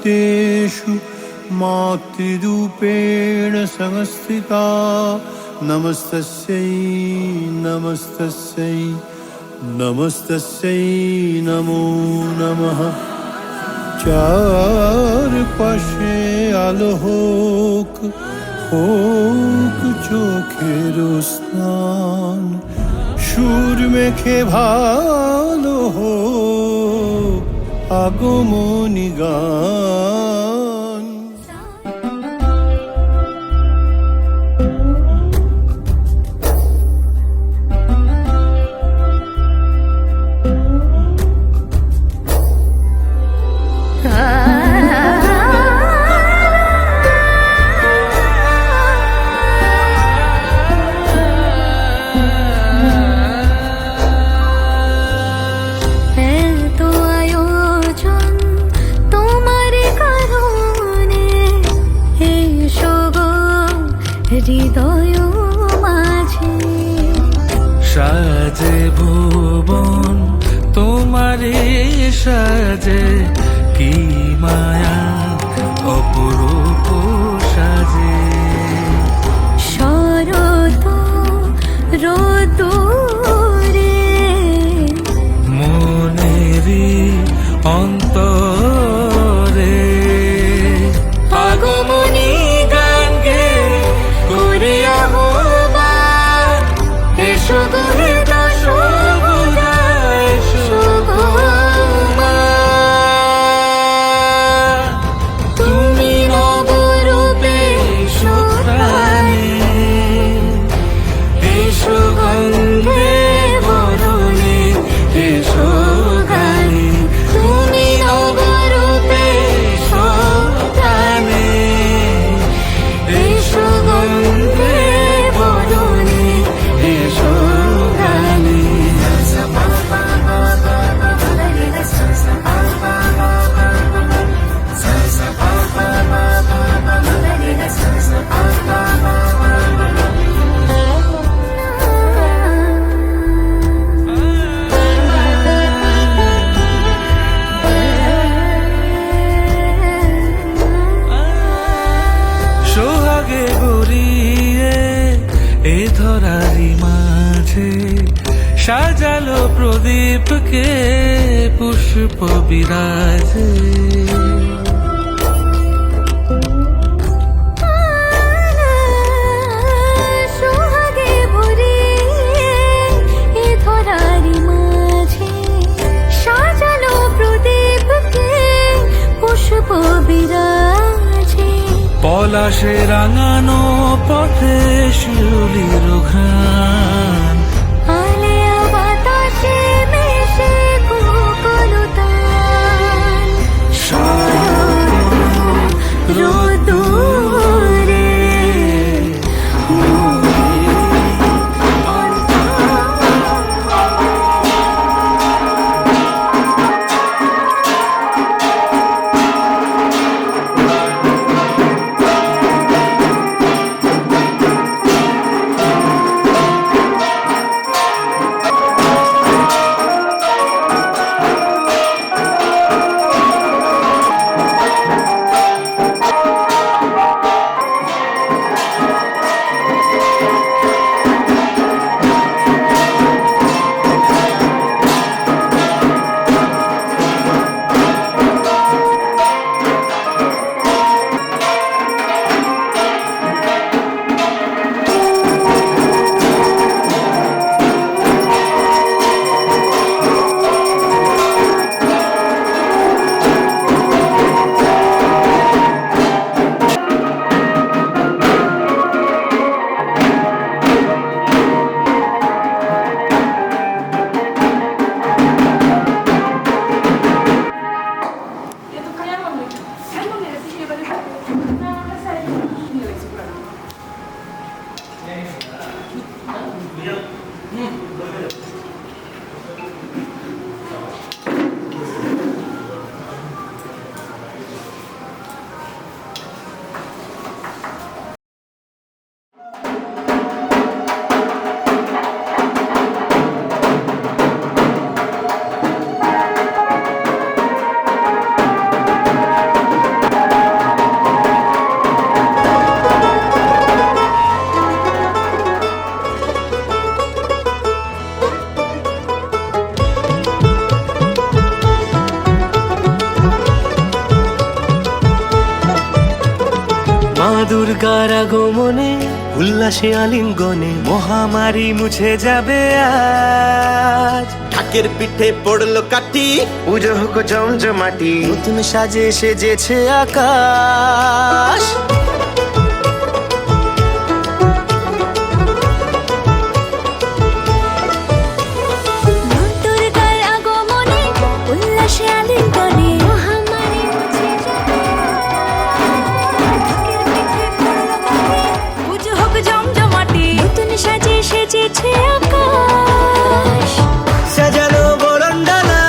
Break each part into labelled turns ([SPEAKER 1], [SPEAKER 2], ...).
[SPEAKER 1] भूतेषु मातृरूपेण संस्थिता नमस्तस्यै नमस्तस्यै नमस्तस्यै नमो नमः। চারপাশে আলো হোক, হোক চোখের স্নান, সুর মেখে ভালো হোক আগমনী গান।
[SPEAKER 2] হৃদয় মাঝে
[SPEAKER 3] সাজে ভুবন তোমারে সাজে, কি মায়া অপরূপ সাজে।
[SPEAKER 2] শরৎ রোদুরে
[SPEAKER 3] মনেরি অন্তরে আগমনী গান গে করিয়া হবার, এসো গো সবুজা এসো গো মা। তুমি নবরূপে এসো প্রাণে, এসো গন্ধে বরণে এসো গানে। তুমি নবরূপে এসো প্রাণে, এসো গন্ধে বরণে এসো গানে। সোহাগে গড়িয়ে এ ধরারি মাঝে, সাজালো প্রদীপকে পুষ্প বিরাজে।
[SPEAKER 2] সোহাগে ভরিয়ে এ ধরারি মাঝে, সাজালো প্রদীপকে পুষ্প বিরাজে।
[SPEAKER 3] পলাশে রাঙানো পথে শিউলির ঘ্রাণ,
[SPEAKER 2] আলেয়া বাতাসে মেশে কোকলতান। শরৎ রোদুরে
[SPEAKER 4] মা দুর্গার আগমনে উল্লাসে আলিঙ্গনে মহামারী মুছে যাবে আজ।
[SPEAKER 5] ঢাকের পিঠে পড়লো কাঠি,
[SPEAKER 4] পুজো হোক জমজমাটি, নতুন সাজে সেজেছে আকাশ।
[SPEAKER 2] মা দুর্গার আগমনে উল্লাসে আলিঙ্গনে মহামারী মুছে যাবে। ঢাকের পিঠে পড়লো কাঠি, পুজো হোক জমজমাটি, নতুন সাজে সেজেছে আকাশ।
[SPEAKER 4] সাজানো বরণডালা,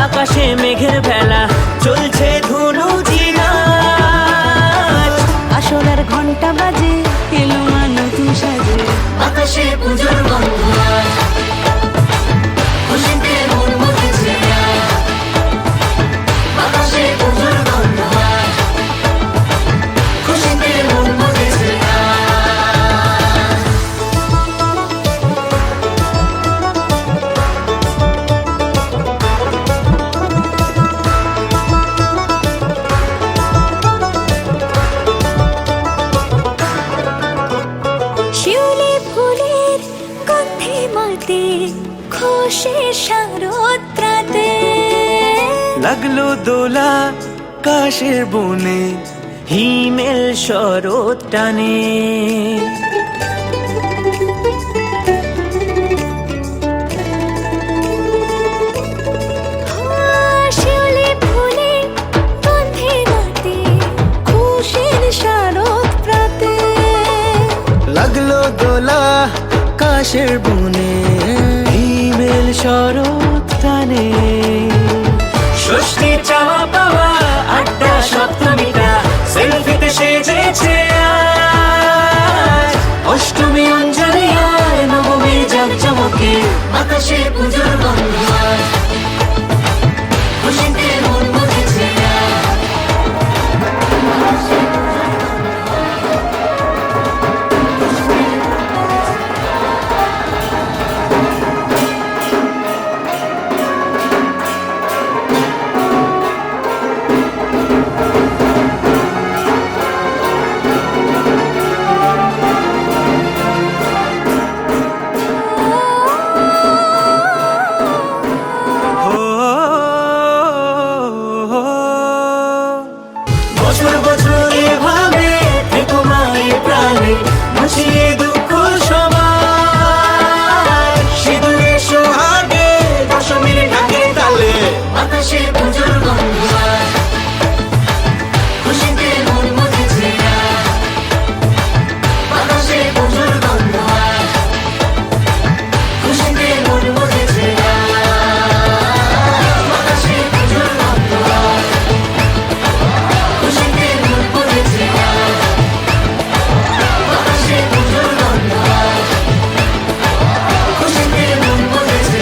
[SPEAKER 4] আকাশে মেঘের ভেলা, চলছে ধুনু জিনাচ।
[SPEAKER 2] আসলার ঘন্টা বাজে, এলো মা নতুন সাজে, আকাশে পুজোর গন্ধ আজ। খুশিতে মন মজেছে আজ, আকাশে পুজোর গন্ধ আজ। খুশিতে মন মজেছে আজ। শিউলি ফুলের গন্ধে মাতে, খুশির শারদরাতে।
[SPEAKER 4] লাগলো দোলা কাশের বনে, হিমেল শরৎ টানে।
[SPEAKER 2] শিউলি ফুলের গন্ধে মাতে, খুশির শারদরাতে।
[SPEAKER 4] লাগলো দোলা কাশের বনে, হিমেল শরৎ টানে। ষষ্ঠী চাওয়া পাওয়া আড্ডা সপ্তমীটা সেলফিতে সেজেছে আজ। অষ্টমী অঞ্জলি আর নবমী জাঁকজমকে,
[SPEAKER 2] আকাশে পুজোর গন্ধ আজ। খুশিতে মন মজেছে আজ।
[SPEAKER 4] বছর বছর এভাবে থেকো মায়ের প্রাণে, মুছিয়ে দুঃখ সবার। সিঁদুরে সোহাগে দশমীর ঢাকে তালে,
[SPEAKER 2] আকাশে পুজোর গন্ধ আজ। খুশিতে মন মজেছে আজ। আকাশে পুজোর গন্ধ আজ। খুশিতে মন মজেছে আজ। আকাশে পুজোর গন্ধ আজ। খুশিতে মন মজেছে আজ। আকাশে পুজোর গন্ধ আজ। খুশিতে মন মজেছে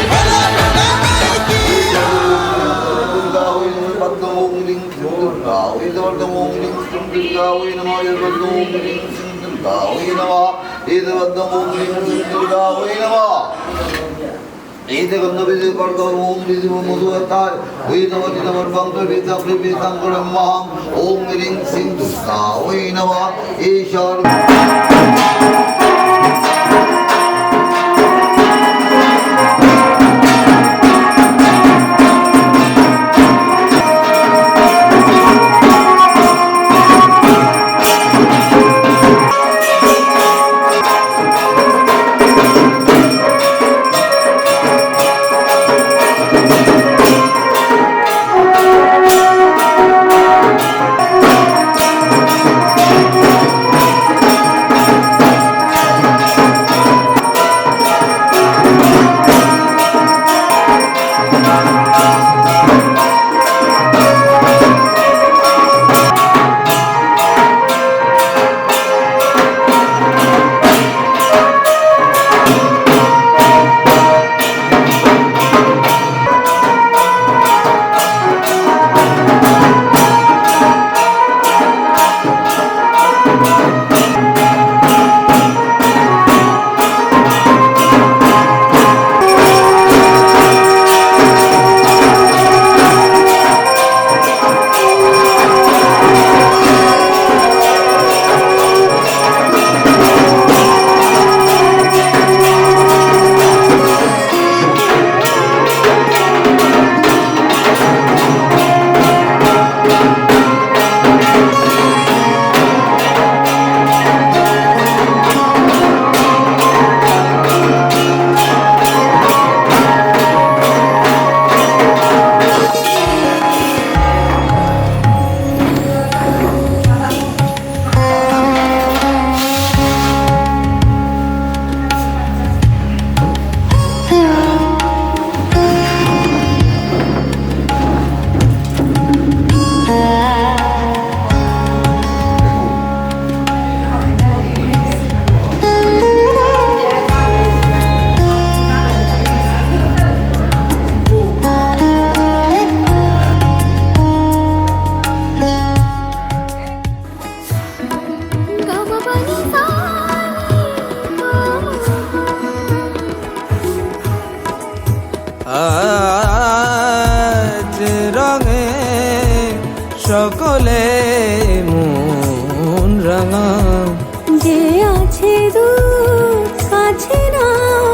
[SPEAKER 2] যে আছে দূর কাছে নাও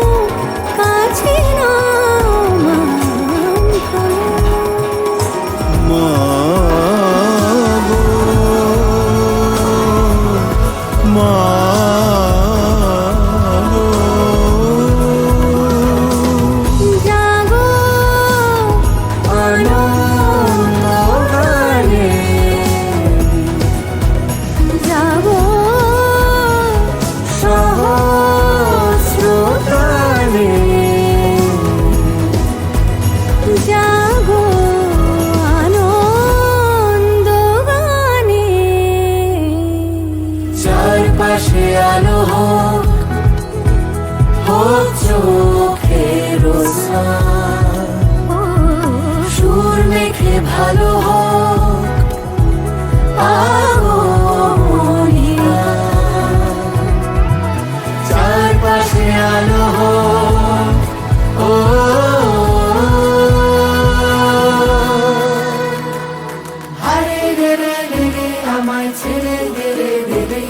[SPEAKER 2] কাছে নাও মান ভালো।
[SPEAKER 1] মা গো, মা গো।
[SPEAKER 2] জাগো আনন্দ গানে, জাগো সহস্র গানে, জাগো আনন্দ গানে। চারপাশে আলো হোক, হোক চোখের স্নান, সুর মেখে ভালো হোক আগমনীরা। চারপাশে আলো হোক, ও হারে রে রে রে রে আমায় ছেড়ে দে রে দে রে,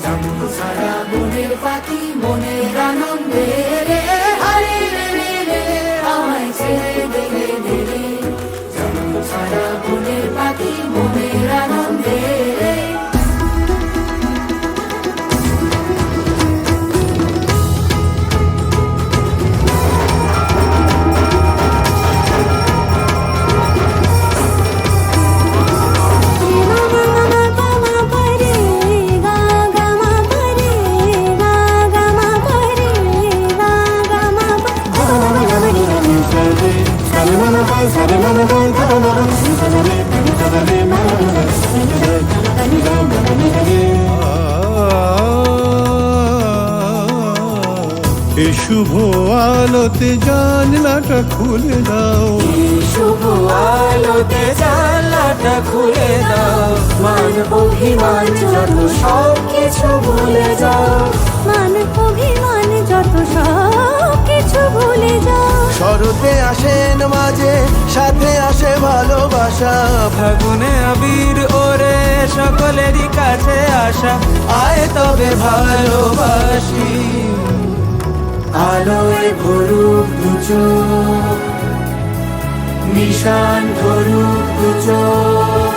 [SPEAKER 2] যাবো সারা বনের পাখি মনের আনন্দে রে। হারে রে রে রে রে আমায় ছেড়ে দে রে দে রে, যাবো সারা বনের পাখি মনের আনন্দে রে।
[SPEAKER 1] এ শুভ আলোতে জানলাটা খুলে দাও,
[SPEAKER 4] শুভ আলোতে জানলাটা খুলে দাও, মান অভিমান যত সব কিছু ভুলে যাও।
[SPEAKER 2] মান অভিমান যত সব কিছু ভুলে যাও।
[SPEAKER 5] শরতে আসেন মাঝে, সাথে আসে ভালোবাসা।
[SPEAKER 3] ফাগুনে আবির ওরে সকলেরই কাছে আসা, আয় তবে ভালোবাসি।
[SPEAKER 4] আলোয় ভরুক দু চোখ, নিশান ধরুক দু চোখ,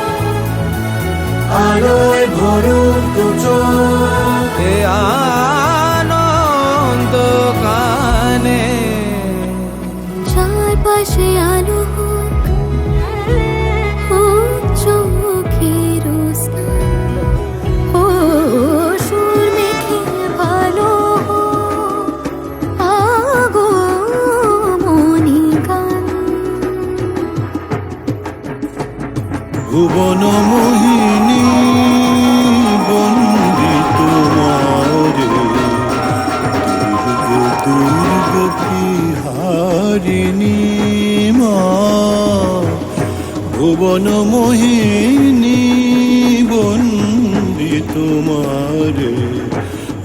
[SPEAKER 4] আলোয় ভরুক দু চোখ।
[SPEAKER 3] এ আনন্দ গানে
[SPEAKER 2] চারপাশে আলো হোক, হোক চোখের স্নান, ও সুর মেখে ভালো হোক আগমনী গান।
[SPEAKER 1] ভুবন মোহিনী বন্দি তোমারে, দুর্গতি হারিণী মা। ভুবন মোহিনী বন্দি তোমারে,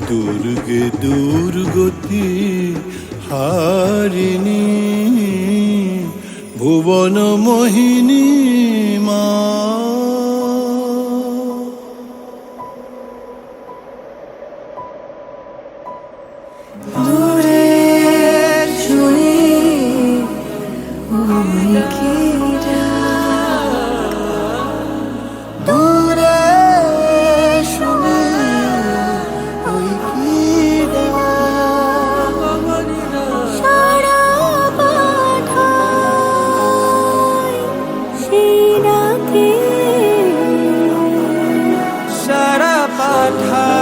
[SPEAKER 1] দুর্গে দুর্গতি হারিণী। ভুবন মোহিনী মা।
[SPEAKER 2] দূরে শুনি ওই কিরা, দূরে শুনি ওই কিরা, সারা পাঠায় সেই ডাকে,
[SPEAKER 3] সারা পাঠায়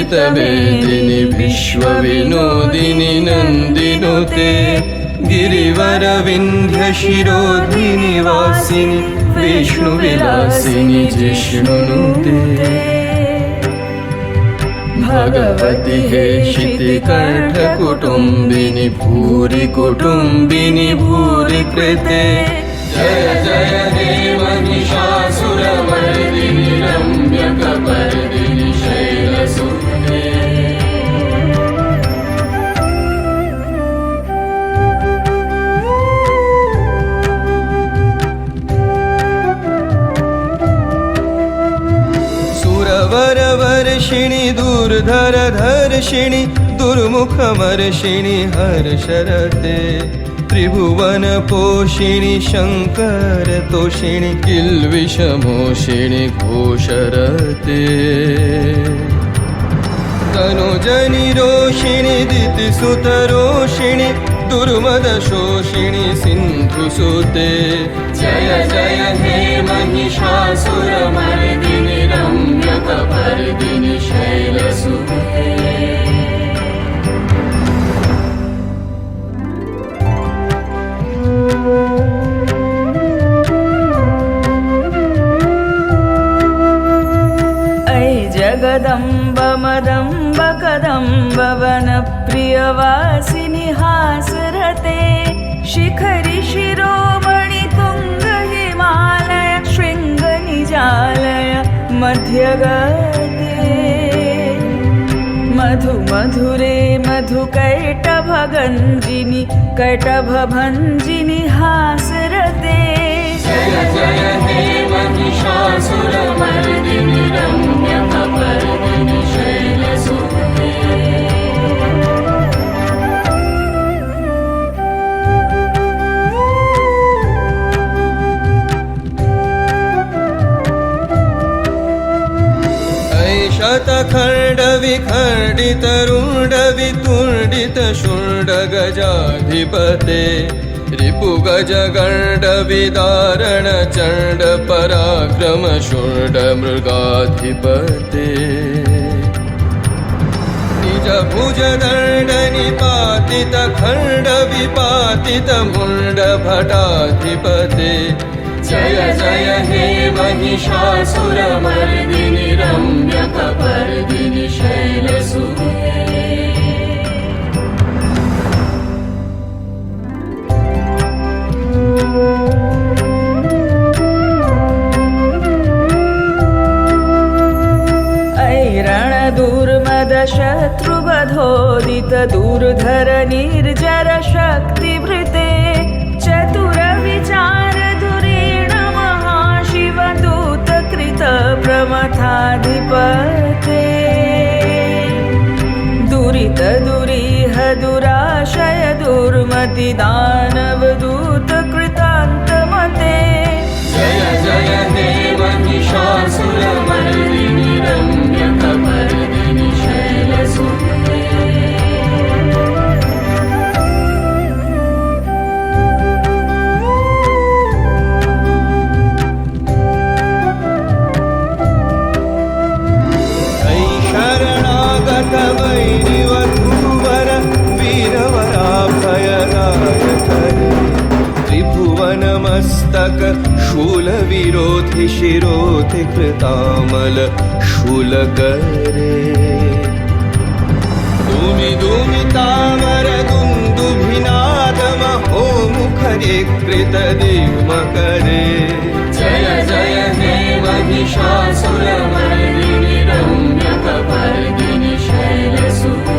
[SPEAKER 3] श्रितवेदिनि विश्वविनोदिनि नन्दिनुते गिरिवरविन्ध्यशिरोधिनि वासिनि विष्णुविलासिनि जिष्णुनुते भगवति हेशितिकण्ठकुटुम्बिनि भूरि कुटुम्बिनि भूरि कृते जय जय हे महिषासुरमर्दिनि रम्यकपर्दिनि शैलसुते सुरवरवर्षिणि दुर्धरधर्षिणि दुर्मुखमर्षिणि हर्षरते त्रिभुवनपोषिणि शङ्करतोषिणि किल्विषमोषिणि घोषरते तनुजनिरोषिणि दितिसुतरोषिणि दुर्मदशोषिणि सिन्धुसुते जय जय हे महिषासुरमर्दिनि रम्यकपर्दिनि शैलसुते
[SPEAKER 6] जगदम्ब मदम्ब कदम्ब वनप्रियवासिनि हासरते शिखरि शिरोमणि तुङ्ग हिमालय शृङ्ग निजालय मध्यगते मधु मधुरे मधुकैटभगञ्जिनि कैटभभञ्जिनि हासरते
[SPEAKER 3] जय जय हे महिषासुरमर्दिनि रम्यकपर्दिनि शैलसुते शतखण्डविखण्डितरुण्डवितुण्डितशूण्डगजाधिपते रिपुगजगण्डविदारण चण्ड पराक्रम शूण्डमृगाधिपते निजभुजदण्ड निपातित खण्ड विपातित मुण्ड भटाधिपते जय जय हे महिषासुरमर्दिनि रम्यकपर्दिनि शैलसुते
[SPEAKER 6] शत्रुवधोदित दूर्धर निर्जर शक्तिवृते चतुर विचार धुरीण महाशिव दूत कृत प्रमथाधिपते दुरित दुरीह दुराशय दुर्मति दानव दूत कृतान्तमते
[SPEAKER 3] जय जय हे महिषासुरमर्दिनि रम्यकपर्दिनि शैलसुते
[SPEAKER 1] शरणागत वैरिवधूवर वीरवराभयदायक त्रिभुवनमस्तक शूलविरोधि शिरोधि कृतामल शूलकरे दुमि दुमि तामर दुन्दुभिनादमहो मुखरे कृतदिग्मकरे
[SPEAKER 3] जय जय हे महिषासुरमर्दिनि रम्यकपर्दिनि शैलसुते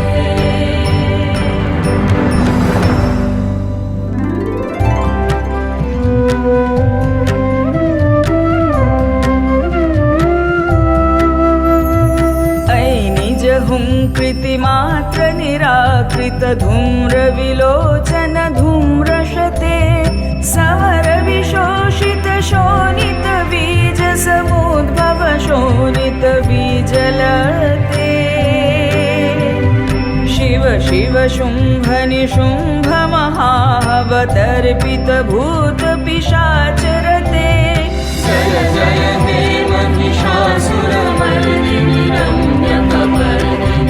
[SPEAKER 6] हुंकृतिमात्र निराकृत धूम्र विलोचन धूम्रशते समर विशोषित शोणित बीज समुद्भव शोणित बीजलते शिव शिव शुंभ निशुंभ महावतर्पित भूत पिशाचरते
[SPEAKER 3] जय जय हे महिषासुरमर्दिनि रम्यकपर्दिनि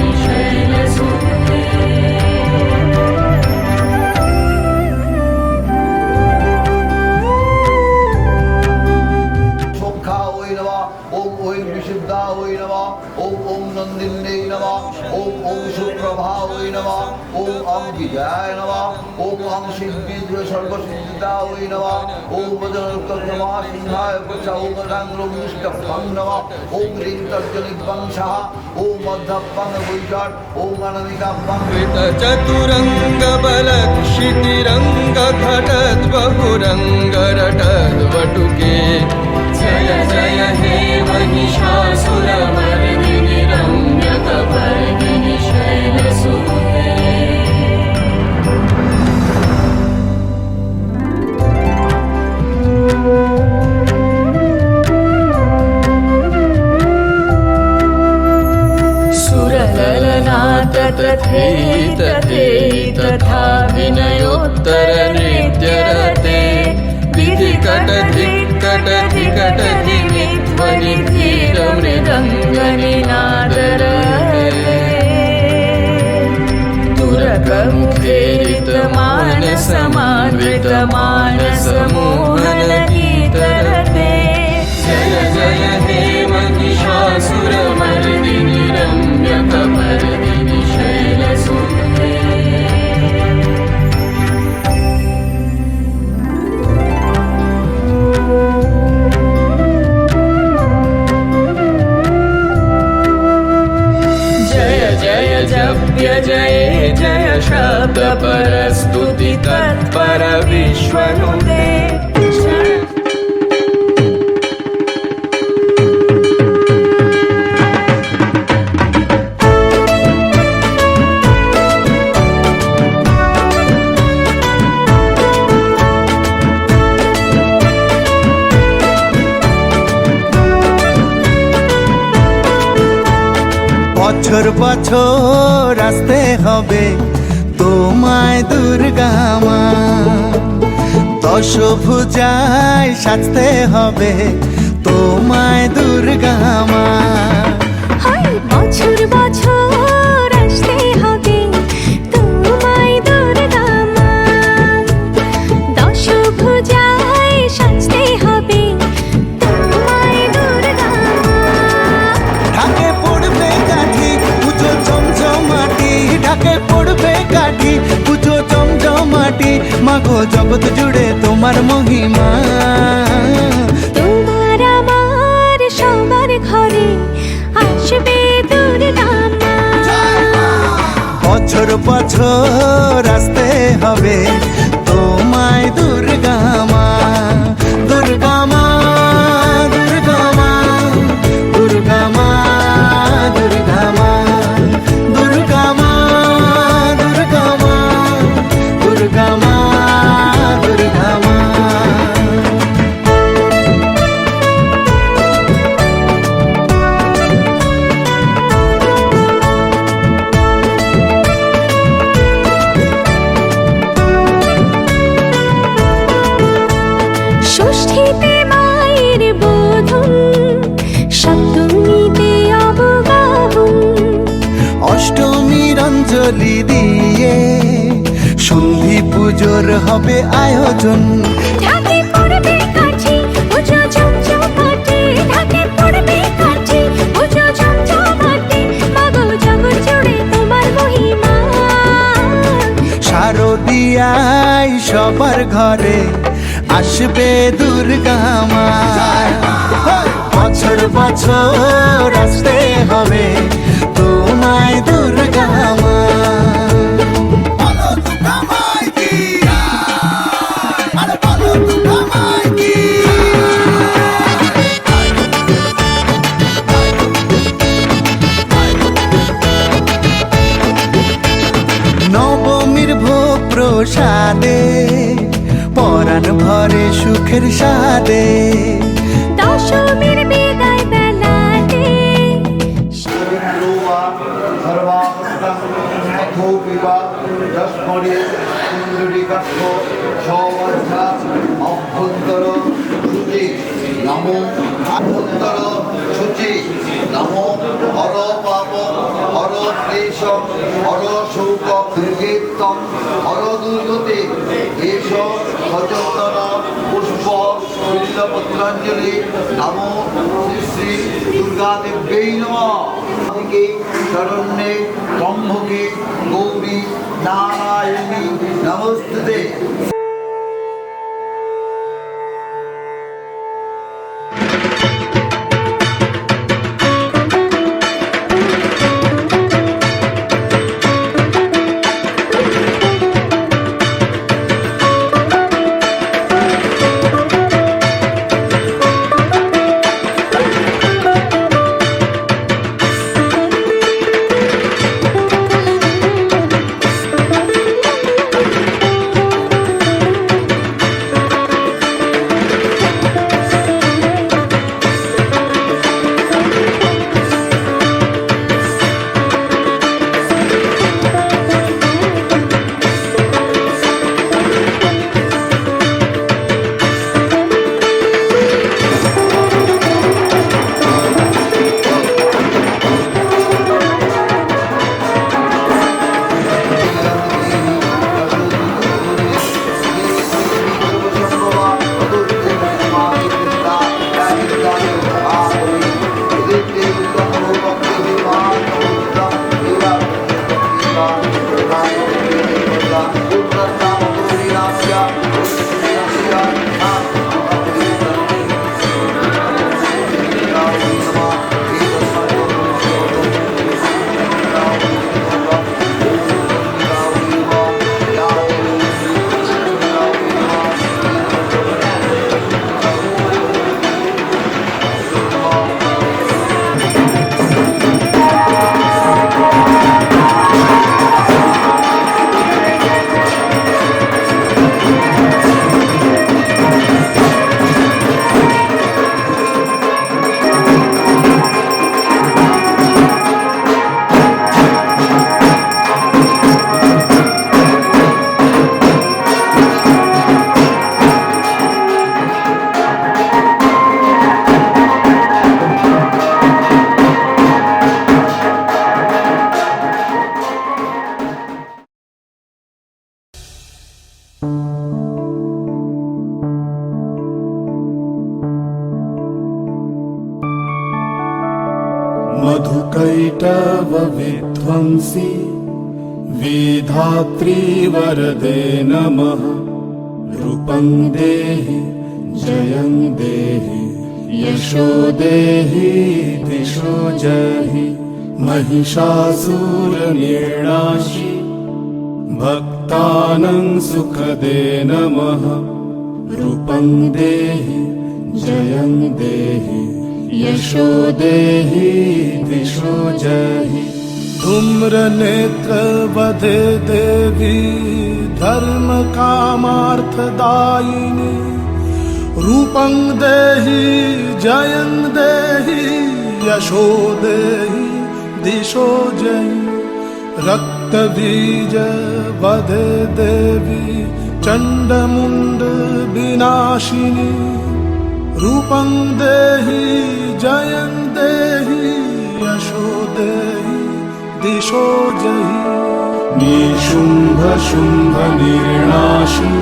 [SPEAKER 7] जय नमः ओम ओम सिद्धि सर्वसिद्धिदा वै नमः ओम वज्रकर्मा सिंहाय वचा ओम रंगलोम निष्टभं नमः ओम ह्रीं तर्जनिभंसः ओम मध्यभं वैशाट ओम अनमिकाभं
[SPEAKER 1] चतुरंग बलक्षितिरंग घटत बहुरंग रटत वटुके
[SPEAKER 3] जय जय हे महिषासुरमर्दिनि रम्यकपर्दिनि शैलसुते
[SPEAKER 6] सुरललना तथे तथे तथा विनयोत्तर नृत्यरते विधिकटधिकटधिकटधिध्वनि धीरमृदङ्गनिनादरते तुरकमुखेरितमानसमानृतमानसमोहनगीतरते
[SPEAKER 3] जय जय हे महिषासुरमर्दिनि रम्यकपर्दिनि शैलसुते
[SPEAKER 6] जय जय जप्य जय जय शब्द परस्तुति तत्पर विश्वनुते
[SPEAKER 5] বছর বছর আসতে হবে তোমায় দুর্গা মা, দশভুজায় সাজতে হবে তোমায় দুর্গা মা।
[SPEAKER 8] বছর বছর আসতে হবে তোমায় দুর্গা মা, দশভুজায় সাজতে হবে তোমায় দুর্গা মা।
[SPEAKER 5] ঢাকে পড়বে কাঠি পুজো জমজমাটি, ঢাকে পড়বে কাঠি পুজো জমজমাটি, মাগো জগৎ জুড়ে তোমার মহিমা।
[SPEAKER 8] তোমার আমার সবার ঘরে আসবে দুর্গা মা।
[SPEAKER 5] বছর বছর আসতে হবে তোমায় দুর্গা মা, দুর্গা মা, দুর্গা মা, দুর্গা মা, দুর্গা মা, দুর্গা মা, দুর্গা মা, দুর্গা মা, দুর্গা মা।
[SPEAKER 8] ষষ্ঠীতে মায়ের বোধন, সপ্তমীতে অবগাহন,
[SPEAKER 5] অষ্টমীর অঞ্জলি দিয়ে সন্ধি পুজোর হবে আয়োজন।
[SPEAKER 8] ঢাকে পড়বে কাঠি পুজো ঝমঝমাটি, ঢাকে পড়বে কাঠি পুজো ঝমঝমাটি, মাগো জগৎ জুড়ে তোমার মহিমা।
[SPEAKER 5] শারদিয়ায় সবার ঘরে আসবে দুর্গা মা, বছর বছর আসতে হবে তোমায় দুর্গা মা। নবমীর ভোগ প্রসাদে পরাণ ভরে সুখের সাদে,
[SPEAKER 8] দশমীর বিদায় বেলাতে
[SPEAKER 7] অভ্যন্তর শুচি নমো, অভ্যন্তর শুচি নমো, হর পাপ হর ক্লেশ হর শোক দুর্গীতম হর দুর্গতি, এষ সচন্দন পুষ্প বিল্লপত্রাঞ্জলি নমো শ্রী দুর্গাদেব্যৈ নমঃ। শরণ্যে ত্রম্বকে গৌরী नारायणी नमोस्तुते।
[SPEAKER 9] मधुकैटव विध्वंसी वेधात्री वरदे नमः। रूपं देहि जयं देहि यशो देहि दिशो जहि। महिषासुरनिर्णाशि भक्तानां सुखदे नमः। रूपं देहि जयं देहि यशो देहि दिशो जहि।
[SPEAKER 10] धूम्रनेत्र वधे देवी धर्म कामार्थदायिनी। रूपं देहि जयं देहि यशो देहि दिशो जहि। रक्तबीज वधे देवी चण्डमुण्ड विनाशिनी। रूपं देहि जयं देहि यशो देहि दिशो जहि।
[SPEAKER 9] निशुम्भ शुम्भ निर्णाशि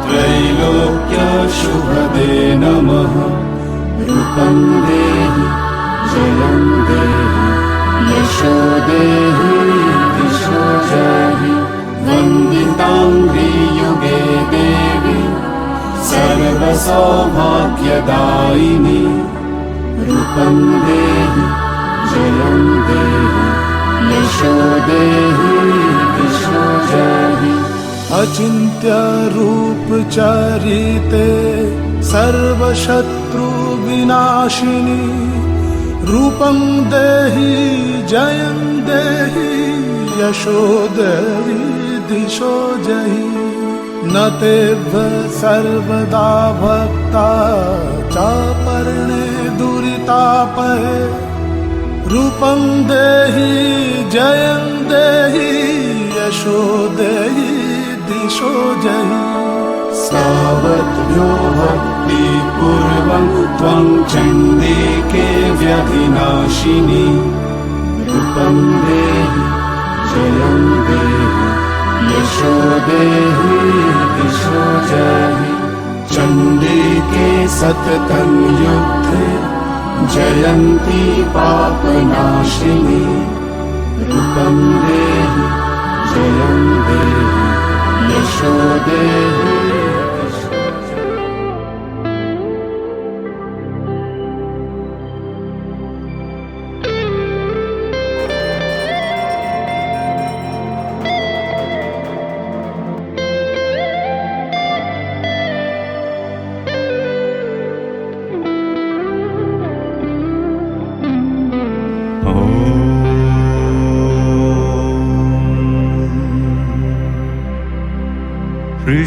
[SPEAKER 9] त्रैलोक्य शुभदे नमः। रूपं देहि जयं देहि यशो देहि दिशो जहि। वन्दिताङ्घ्रि युगे देवी सर्वसौभाग्यदायिनी। रूपं देहि जयं देहि यशो देहि दिशो जहि।
[SPEAKER 10] अचिन्त्य रूप चरिते सर्वशत्रु विनाशिनी। रूपं देहि जयं देहि यशो देहि दिशो जहि। न तेभ्य सर्वदा भक्ता चापर्णे दुरितापहे। रूपं देहि जयं देहि यशो देहि दिशो जहि।
[SPEAKER 9] सावद्भ्यो भक्तिपूर्वं त्वं चण्डिके व्यधिनाशिनी। रूपं देहि जयं देहि यशो देहि दिशो जहि। चण्डिके सततं युद्धे जयन्ती पापनाशिनी। रूपं देहि जयं देहि यशो देहि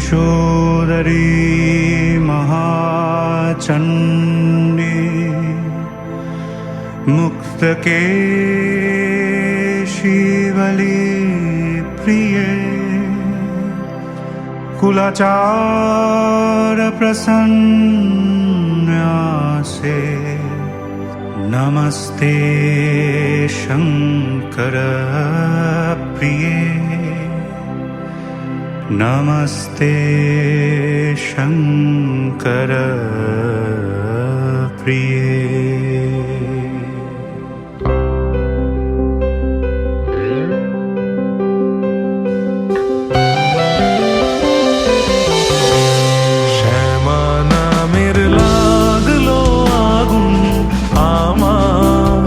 [SPEAKER 11] ऋषोदरी महाचण्डी मुक्तकेशिवली प्रिये कुलाचार प्रसन्न्यासे नमस्ते शङ्कर प्रिये नमस्ते शङ्कर प्रिये
[SPEAKER 10] শ্যামা নামের লাগলো আগুন আমার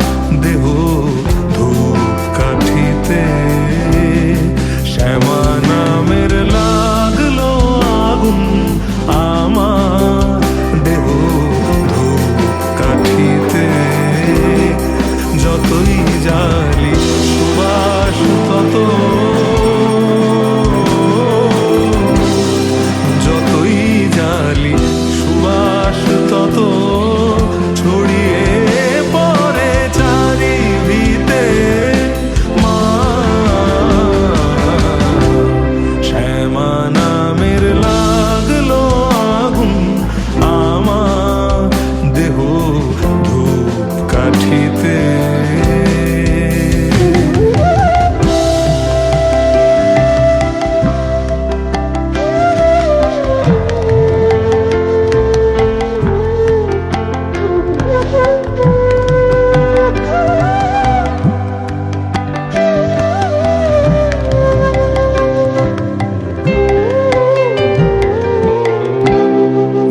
[SPEAKER 10] দেহ ধূপ কাঠিতে শ্যামা নামের লাগলো আগুন আমার দেহ ধূপ কাঠিতে যতই জালি সুবাস তত যতই জালি সুবাস তত ছড়িয়ে পড়ে চারিদিকে মা শ্যামা নামের লাগলো আগুন আমার দেহ ধূপ কাঠিতে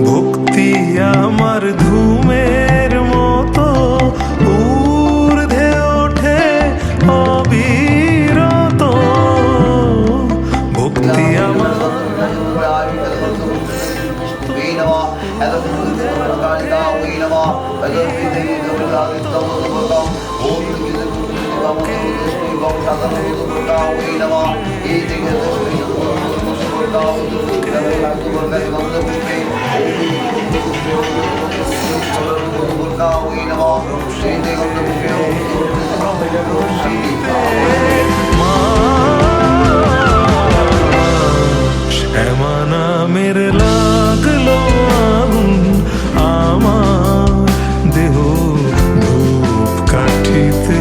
[SPEAKER 10] ভক্তি আমার ধূমের মতো ঊর্ধ্বে ওঠে অবিরত ভক্তি আমার শ্যামা নামের লাগলো আগুন আমার দেহ ধূপ কাঠিতে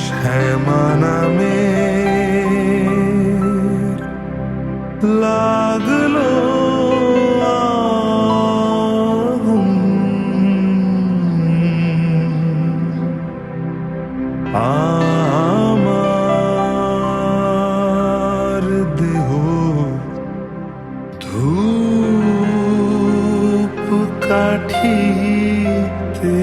[SPEAKER 10] শ্যামা নামের লাগলো আগুন আমার দেহ ধূপ কাঠিতে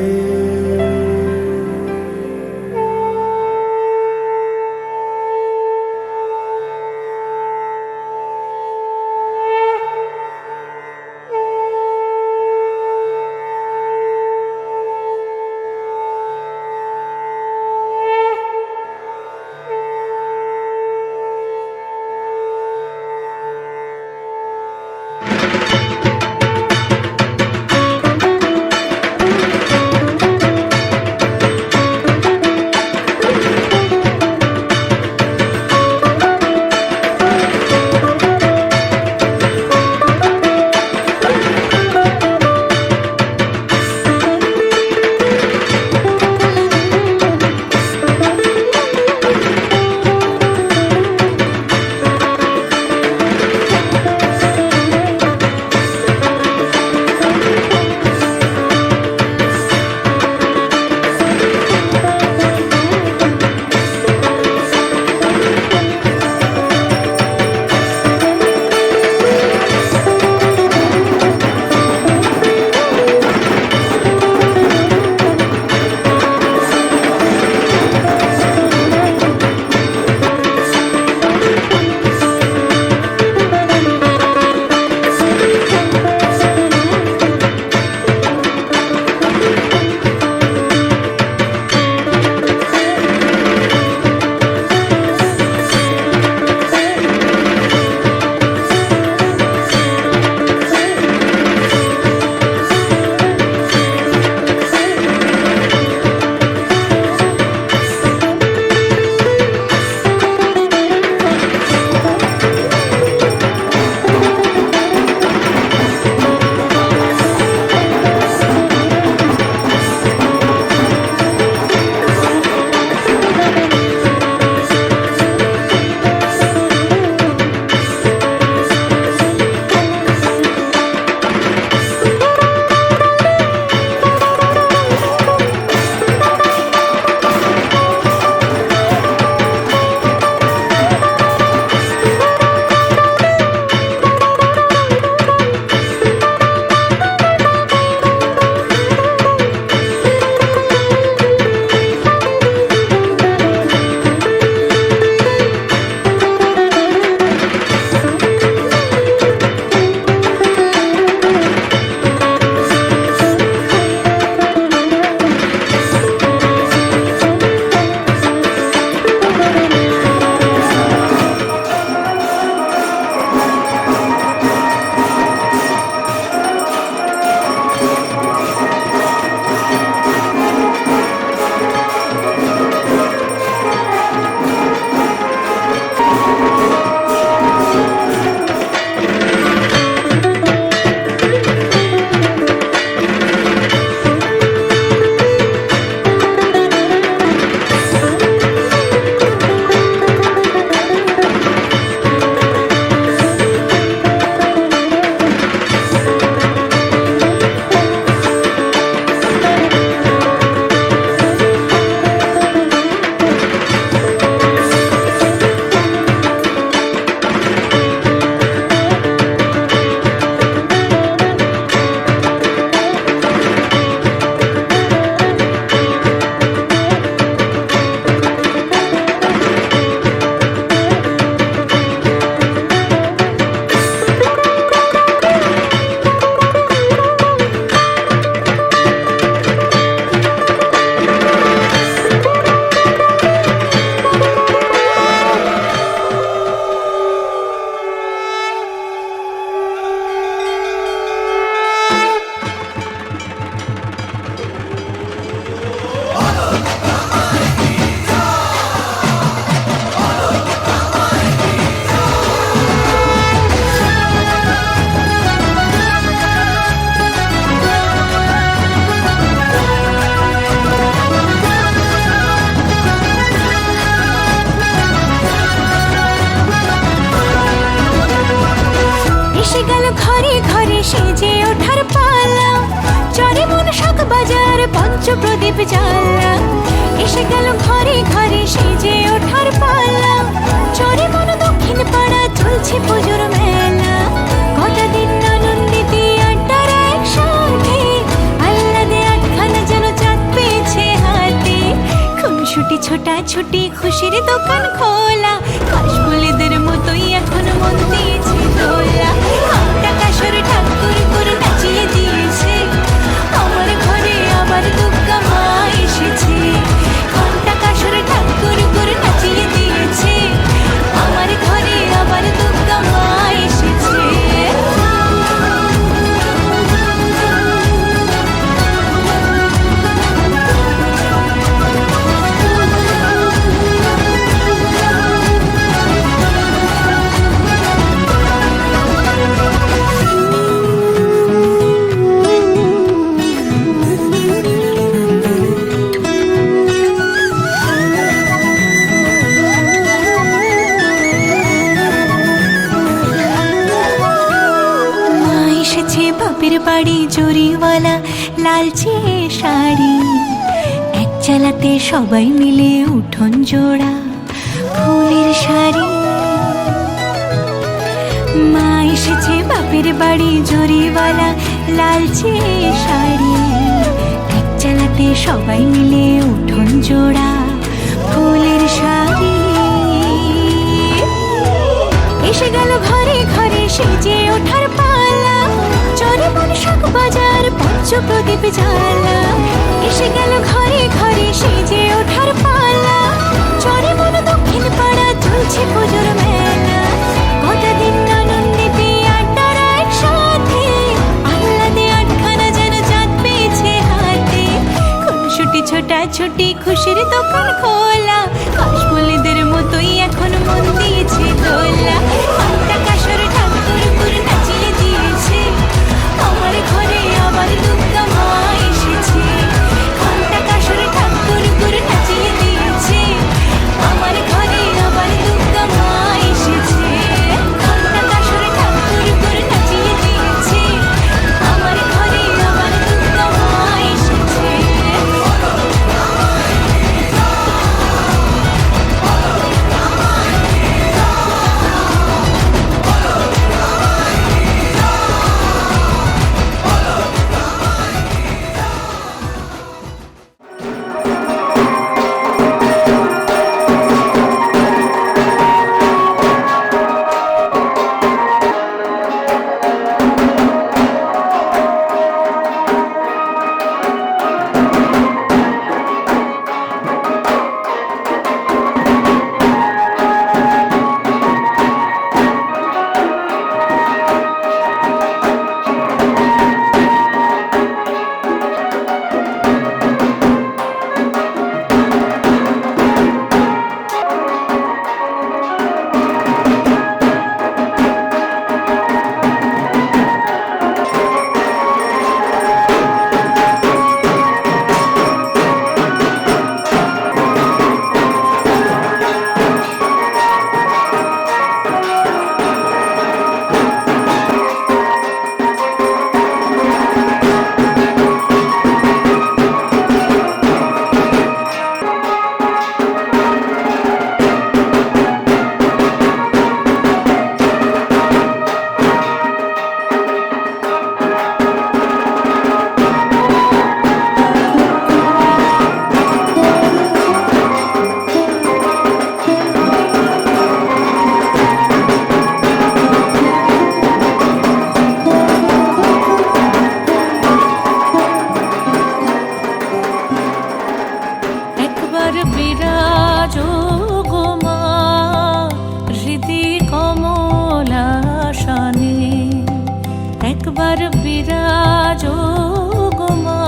[SPEAKER 8] জ্বালা এসে গেল ঘরে ঘরে সেজে ওঠার পালা চরে মন দক্ষিণ পাড়া চলছে পুজোর মেলা কটা দিন আনন্দিতে আড্ডার একসাথে আহ্লাদে আটখানা যেন চাঁদ পেয়েছে হাতে খুনসুটি ছোটা ছুটি খুশির দোকান খোলা কাশফুলেদের মতোই এখন মন দিয়েছে দোলা একটা কাশর ঠাকুর করে নাচিয়ে দিয়েছে আমার ঘরে আবার দুর্গা মা এসেছে ঘন্টা কাশর ঠাকুর করে নাচিয়ে দিয়েছে আমার ঘরে আবার দুর্গা মা এসেছে বাপের বাড়ি জরিওয়ালা লালচে শাড়ি এক চালাতে সবাই মিলে উঠোন জোড়া ফুলের শাড়ি মা এসেছে বাপের বাড়ি জরিওয়ালা লালচে শাড়ি এক চালাতে সবাই মিলে উঠোন জোড়া ফুলের শাড়ি এসে গেল ঘরে ঘরে সেজে ওঠার পালা চরে মন শাক বাজার পঞ্চ প্রদীপ জ্বালা এসে গেল ঘরে ঘরে সেজে ওঠার পালা চরে মন দক্ষিণ পাড়া চলছে পুজোর মেলা কটা দিন আনন্দিতে আড্ডার একসাথে আহ্লাদে আটখানা যেন চাঁদ পেয়েছে হাতে খুনসুটি ছোটা ছুটি খুশির দোকান খোলা কাশফুলেদের মতোই এখন মন দিয়েছে দোলা ঘন্টা কাশর ঠাকুর করে নাচিয়ে দিয়েছে আমার ঘরে আবার দুর্গা মা এসেছে ঘন্টা কাশর ঠাকুর করে নাচিয়ে দিয়েছে আমার ঘরে আবার দুর্গা মা এসেছে ঘন্টা কাশর ঠাকুর করে নাচিয়ে দিয়েছে আমার ঘরে আবার দুর্গা মা এসেছে একবার বিরাজ গো মা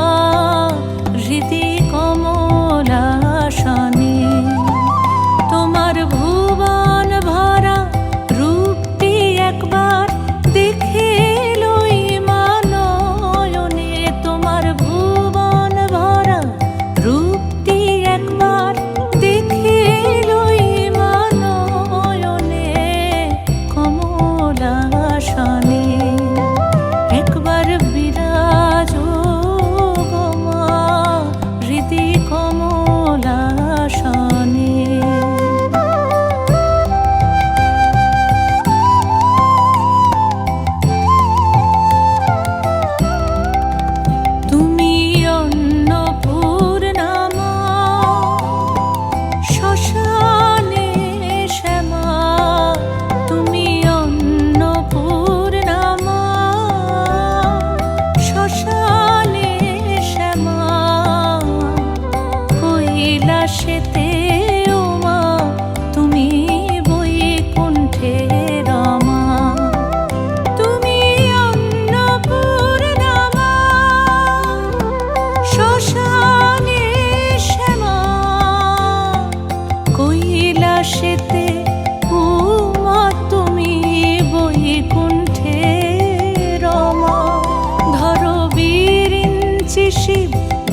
[SPEAKER 8] হৃদি কমলাসনে তোমার ভুবন ভরা রূপটি একবার দেখে লই মানয়নে তোমার ভুবন ভরা রূপটি একবার দেখে লই মানয়নে কমলাসনে একবার বিরাজ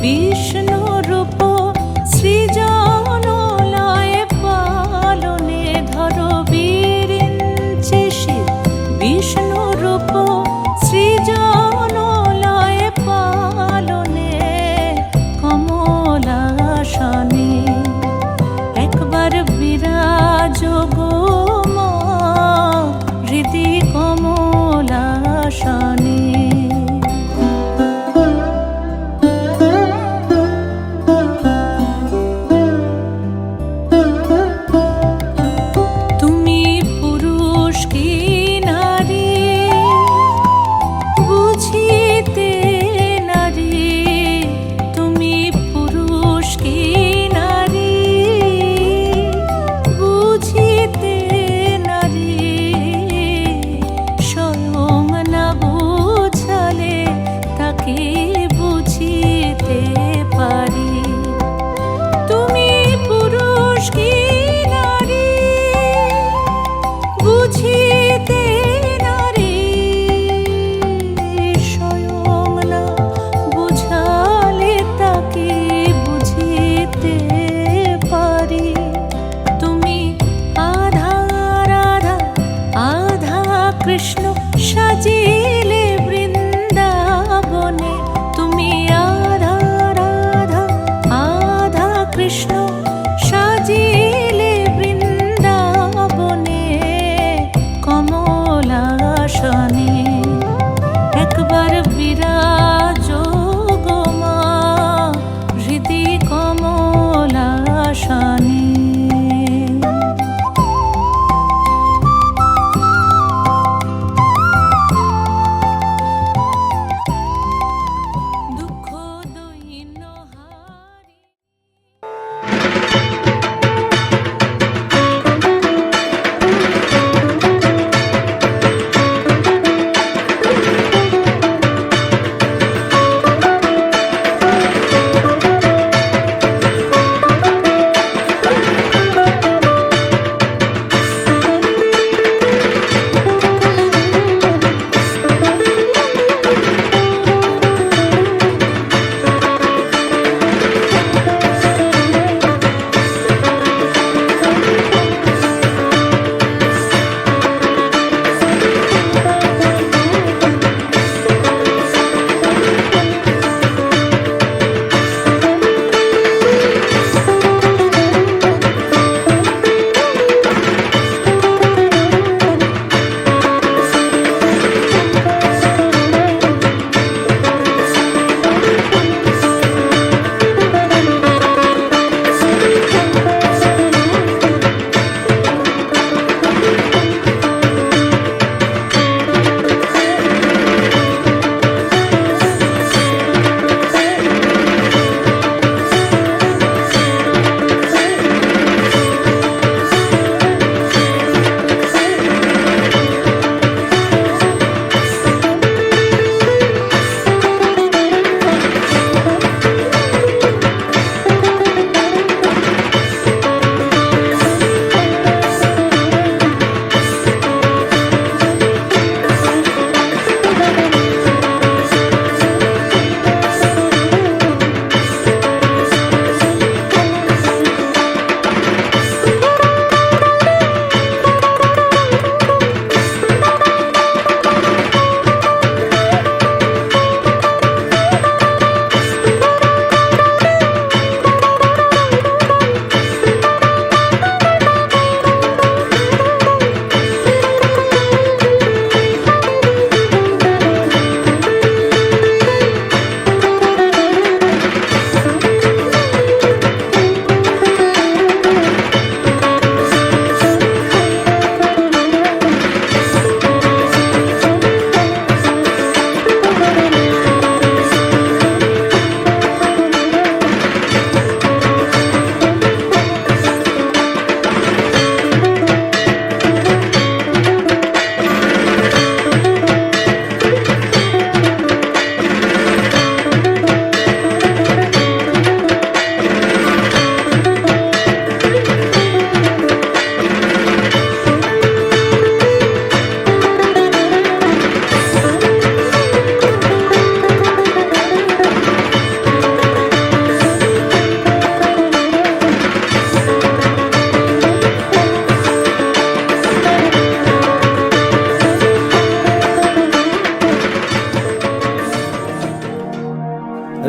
[SPEAKER 8] বিষ্ণু রূপ সৃজন লয়ে পালনে ধরো বিরিঞ্চি শির বিষ্ণু রূপ সৃজন লয়ে পালনে কমলাসনে একবার বিরাজ গো মা হৃদি কমলাসনে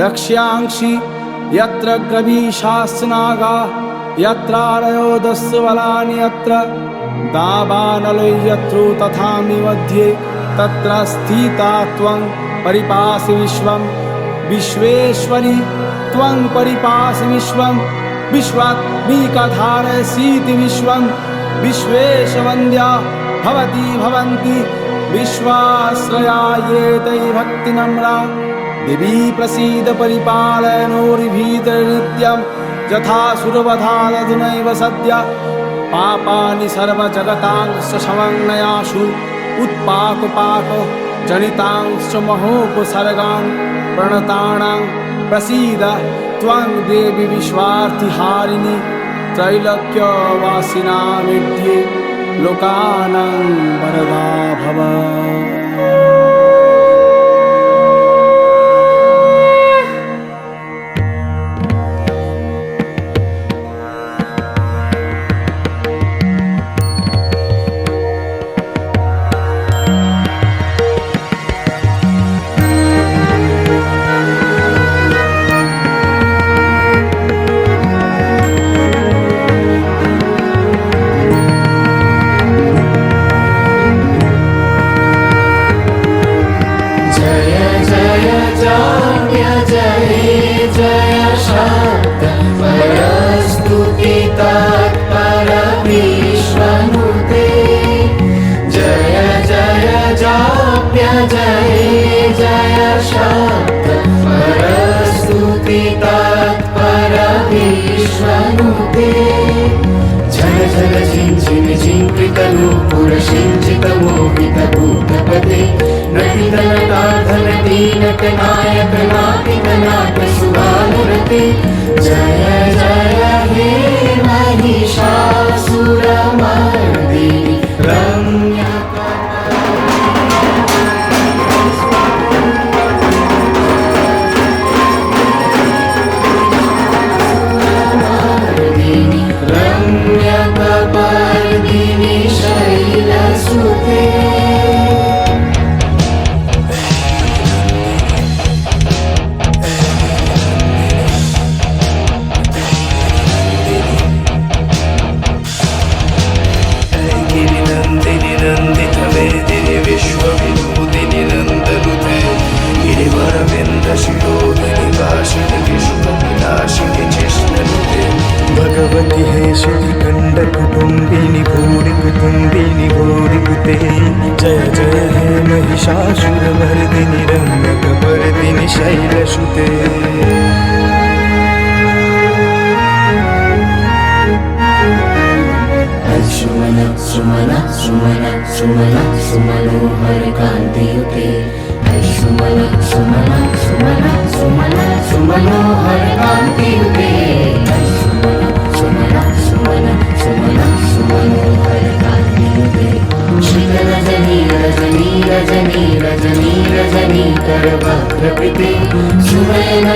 [SPEAKER 12] रक्ष्यांसि यत्र गवीशास्नागा यत्रारयो दस्वलानि यत्र दावानलो यत्रो तथामि मध्ये तत्र स्थिता त्वं परिपासि विश्वं विश्वेश्वरी त्वं परिपासि विश्वं विश्वात्मिकाधारयसीति विश्वं विश्वेशवन्द्या भवती भवन्ति विश्वाश्रया ये तै भक्तिनम्रा देवी प्रसीद परिपालयनोर्भीतर नित्यं यथा सुरवधादधुनैव सद्य पापानि सर्वजगतांश्च समन्वयासु उत्पाकपाक जनितांश्च महोपसर्गान् प्रणतानां प्रसीद त्वं देवी विश्वार्थिहारिणि त्रैलोक्यवासिनामिध्ये लोकानां वरदा भव।
[SPEAKER 3] नायक नाटिक नाट सुभानुरते जय जय हे महिषासुरमर्दिनि रम्यकपर्दिनि शैलसुते
[SPEAKER 10] भगवती है शिवखंड कुटुंबिनी भूरि कुटुंबिनी भूरि कुते जय जय हे महिषासुरमर्दिनि रम्यकपर्दिनि शैलसुते
[SPEAKER 3] सुमन सुमन सुमन सुमन सुमनोहर कांतियुते सुमन सुमन सुमन सुमन सुमनोहर कांतियुते सुमन सुमन सुमन सुमनोहर कांतियुते शीत रजनी रजनी रजनी रजनी रजनी करवक्त्रपिते सुनयन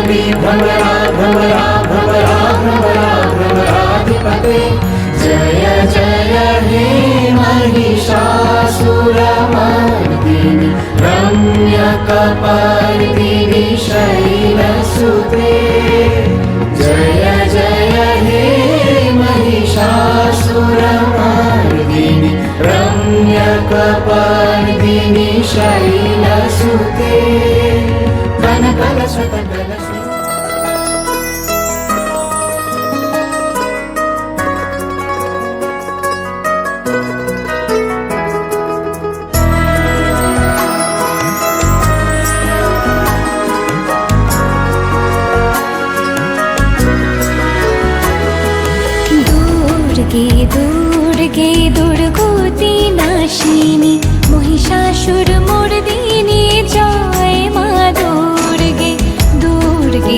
[SPEAKER 3] भ्रमरा भ्रमरा भ्रमरा भ्रमरा भ्रमराधिपते जय जय हे महिषासुरमर्दिनि रम्यकपर्दिनि शैलसुते जय जय हे महिषासुरमर्दिनि रम्यकपर्दिनि शैलसुते कनकलसतकलसुते
[SPEAKER 8] दुर्गे दुर्गोति नाशिनी महिषासुरमर्दिनी जय मा दुर्गे दुर्गे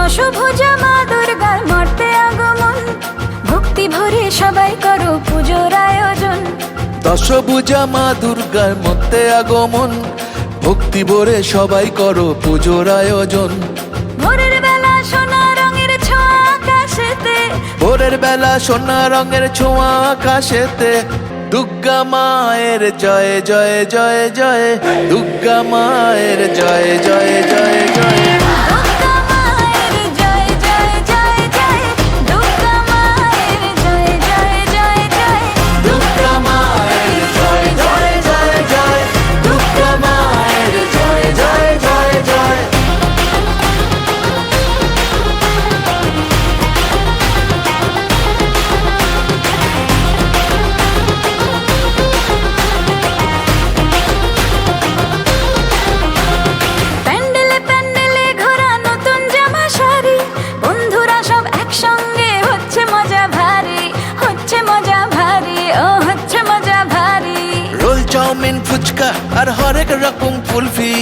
[SPEAKER 8] দশভুজা মা দুর্গার মর্তে আগমন, ভক্তি ভরে সবাই করো পুজোর আয়োজন।
[SPEAKER 1] দশভুজা মা দুর্গার মধ্যে আগমন, ভক্তি ভরে সবাই করো পুজোর আয়োজন।
[SPEAKER 8] ভোরের বেলা সোনা রঙের ছোঁয়া আকাশেতে,
[SPEAKER 1] ভোরের বেলা সোনা রঙের ছোঁয়া আকাশেতে, দুর্গা মায়ের জয় জয় জয় জয়, দুর্গা মায়ের জয় জয় জয় জয়।
[SPEAKER 8] দুর্গা মায়ের জয় জয় জয় জয়, দুর্গা মায়ের জয় জয় জয় জয়,
[SPEAKER 1] দুর্গা মায়ের জয় জয় জয় জয়, দুর্গা মায়ের জয় জয় জয় জয়।
[SPEAKER 8] প্যান্ডেলে প্যান্ডেলে ঘোরা নতুন জামা শাড়ি, বন্ধুরা সব একসঙ্গে হচ্ছে মজা ভারী, হচ্ছে মজা ভারী, ও হচ্ছে মজা ভারী।
[SPEAKER 1] রোল চাউমিন ফুচকা আর হরেক রকম কুলফি,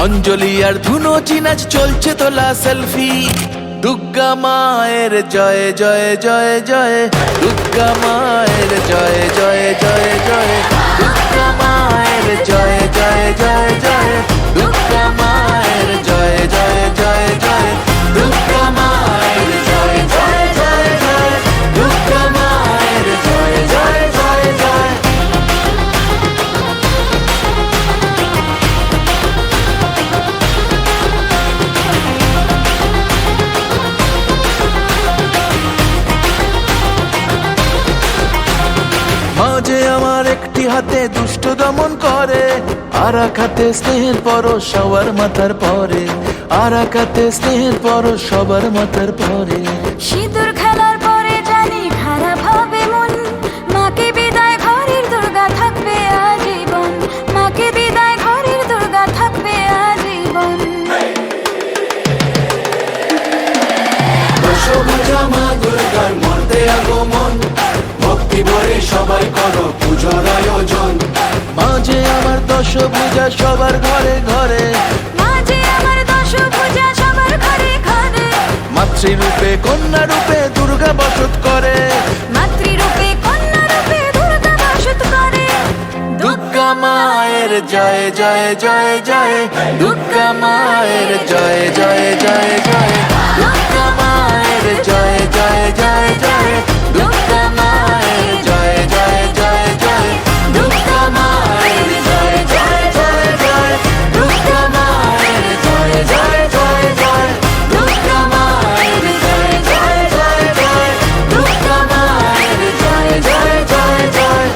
[SPEAKER 1] অঞ্জলি আর ধুনো চিনাচ চলছে তোলা সেলফি। দুর্গা মায়ের জয় জয় জয় জয়, দুর্গা মায়ের জয় জয় জয় জয়, দুর্গা মায়ের জয় জয় জয় জয়, দুর্গা মায়ের জয় জয় জয় জয়, দুর্গা মায়ের জয় জয় জয় জয়, দুর্গা মায়ের জয় জয় জয় জয়। মাঝে আমার একটি হাতে দুষ্ট দমন করে, আর এক হাতে স্নেহের পরশ সবার মাথার পরে, আর এক হাতে স্নেহের পরশ সবার মাথার পরে।
[SPEAKER 8] সিঁদুর খেলার পরে জানি খারাপ হবে মন, মাকে বিদায় ঘরের দুর্গা থাকবে আজীবন, মাকে বিদায় ঘরের দুর্গা থাকবে আজীবন।
[SPEAKER 1] দশভুজা মা দুর্গার মর্তে আগমন, ভক্তি ভরে সবাই করো পুজোর আয়োজন। মাঝে আমার দশভুজা সবার ঘরে ঘরে,
[SPEAKER 8] মাঝে আমার দশভুজা সবার ঘরে ঘরে,
[SPEAKER 1] মাতৃরূপে কন্যা রূপে দুর্গা বসত করে,
[SPEAKER 8] মাতৃরূপে কন্যা রূপে দুর্গা বসত করে।
[SPEAKER 1] দুর্গা মায়ের জয় জয় জয় জয়, দুর্গা মায়ের জয় জয় জয় জয়, দুর্গা মায়ের জয় জয় জয় জয়, দুর্গা মায়ের জয় জয় জয় জয়, দুর্গা মায়ের জয় জয় জয় জয়, দুর্গা মায়ের জয় জয় জয় জয়, দুর্গা মায়ের জয় জয় জয় জয়, দুর্গা মায়ের জয় জয় জয় জয়।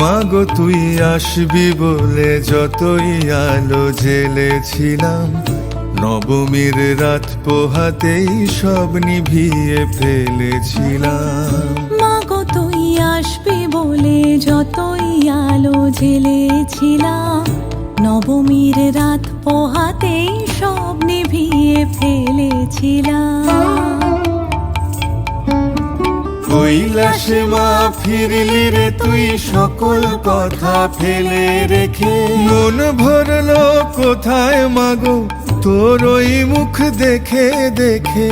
[SPEAKER 10] মাগো তুই আসবি বলে যতই আলো জ্বেলেছিলাম, নবমীর রাত পোহাতেই সব নিভিয়ে ফেলেছিলাম।
[SPEAKER 8] মাগো তুই আসবি বলে যতই আলো ফেলেছিলাম, নবমীর রাত পোহাতেই সব নিভিয়ে ফেলেছিলাম।
[SPEAKER 10] কৈলাসে মা ফিরলি রে তুই সকল কথা ফেলে রেখে, মন ভরলো কোথায় মাগো তোর ওই মুখ দেখে দেখে।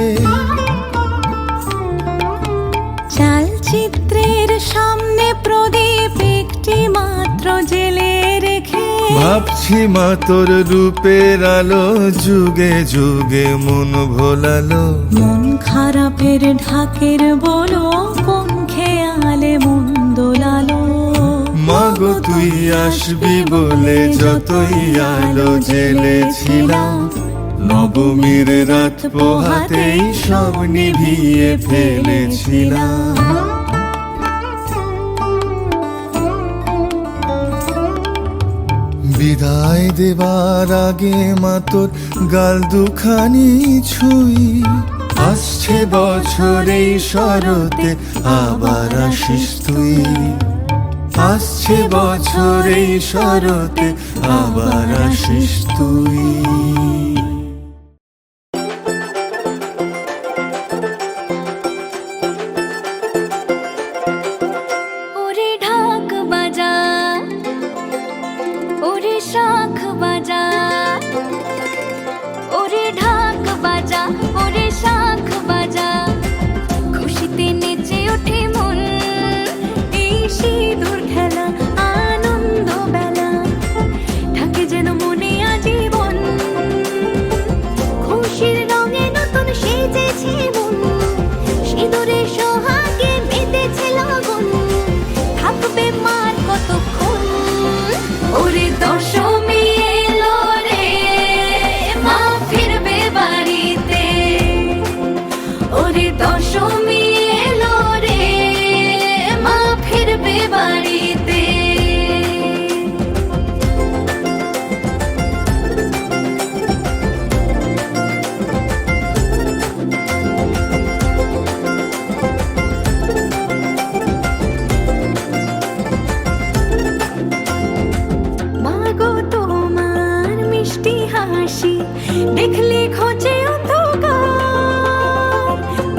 [SPEAKER 8] চালচিত্রের সামনে প্রদীপ একটি মাত্র জেলে রেখে,
[SPEAKER 10] ভাবছি মা তোর রূপের আলো যুগে যুগে মন ভোলালো।
[SPEAKER 8] মন খারাপের ঢাকের বলো কোন খেয়ালে মন দোলালো।
[SPEAKER 10] মাগো তুই আসবি বলে যতই আলো জ্বেলেছিলাম, নবমীর রাত পোহাতেই সব নিভিয়ে ফেলেছিলাম। বিদায় দেবার আগে মা তোর গাল দুখানি ছুঁই, আসছে বছর এই শরতে আবার আসিস তুই। আসছে বছর এই শরতে আবার আসিস তুই।
[SPEAKER 8] ওরে ঢাক বাজা, ওরে শাঁখ বাজা, ওরে ঢাক বাজা, ওরে শাঁখ বাজা, খুশিতে নেচে ওঠে মন, এই সিঁদুর খেলা আনন্দ বেলা, থাকে যেন মনে আজীবন, খুশির রঙে নতুন সেজেছে মন, সিঁদুরে সোহাগে মেতেছে লগন, থাকবে মার কতক্ষণ। ওরে দশমী এলো রে, মা ফিরবে বাড়িতে, ওরে দশমী এলো রে, মা ফিরবে বাড়িতে। মাগো তোমার মিষ্টি হাসি দেখলে খোঁজে অন্ধকার,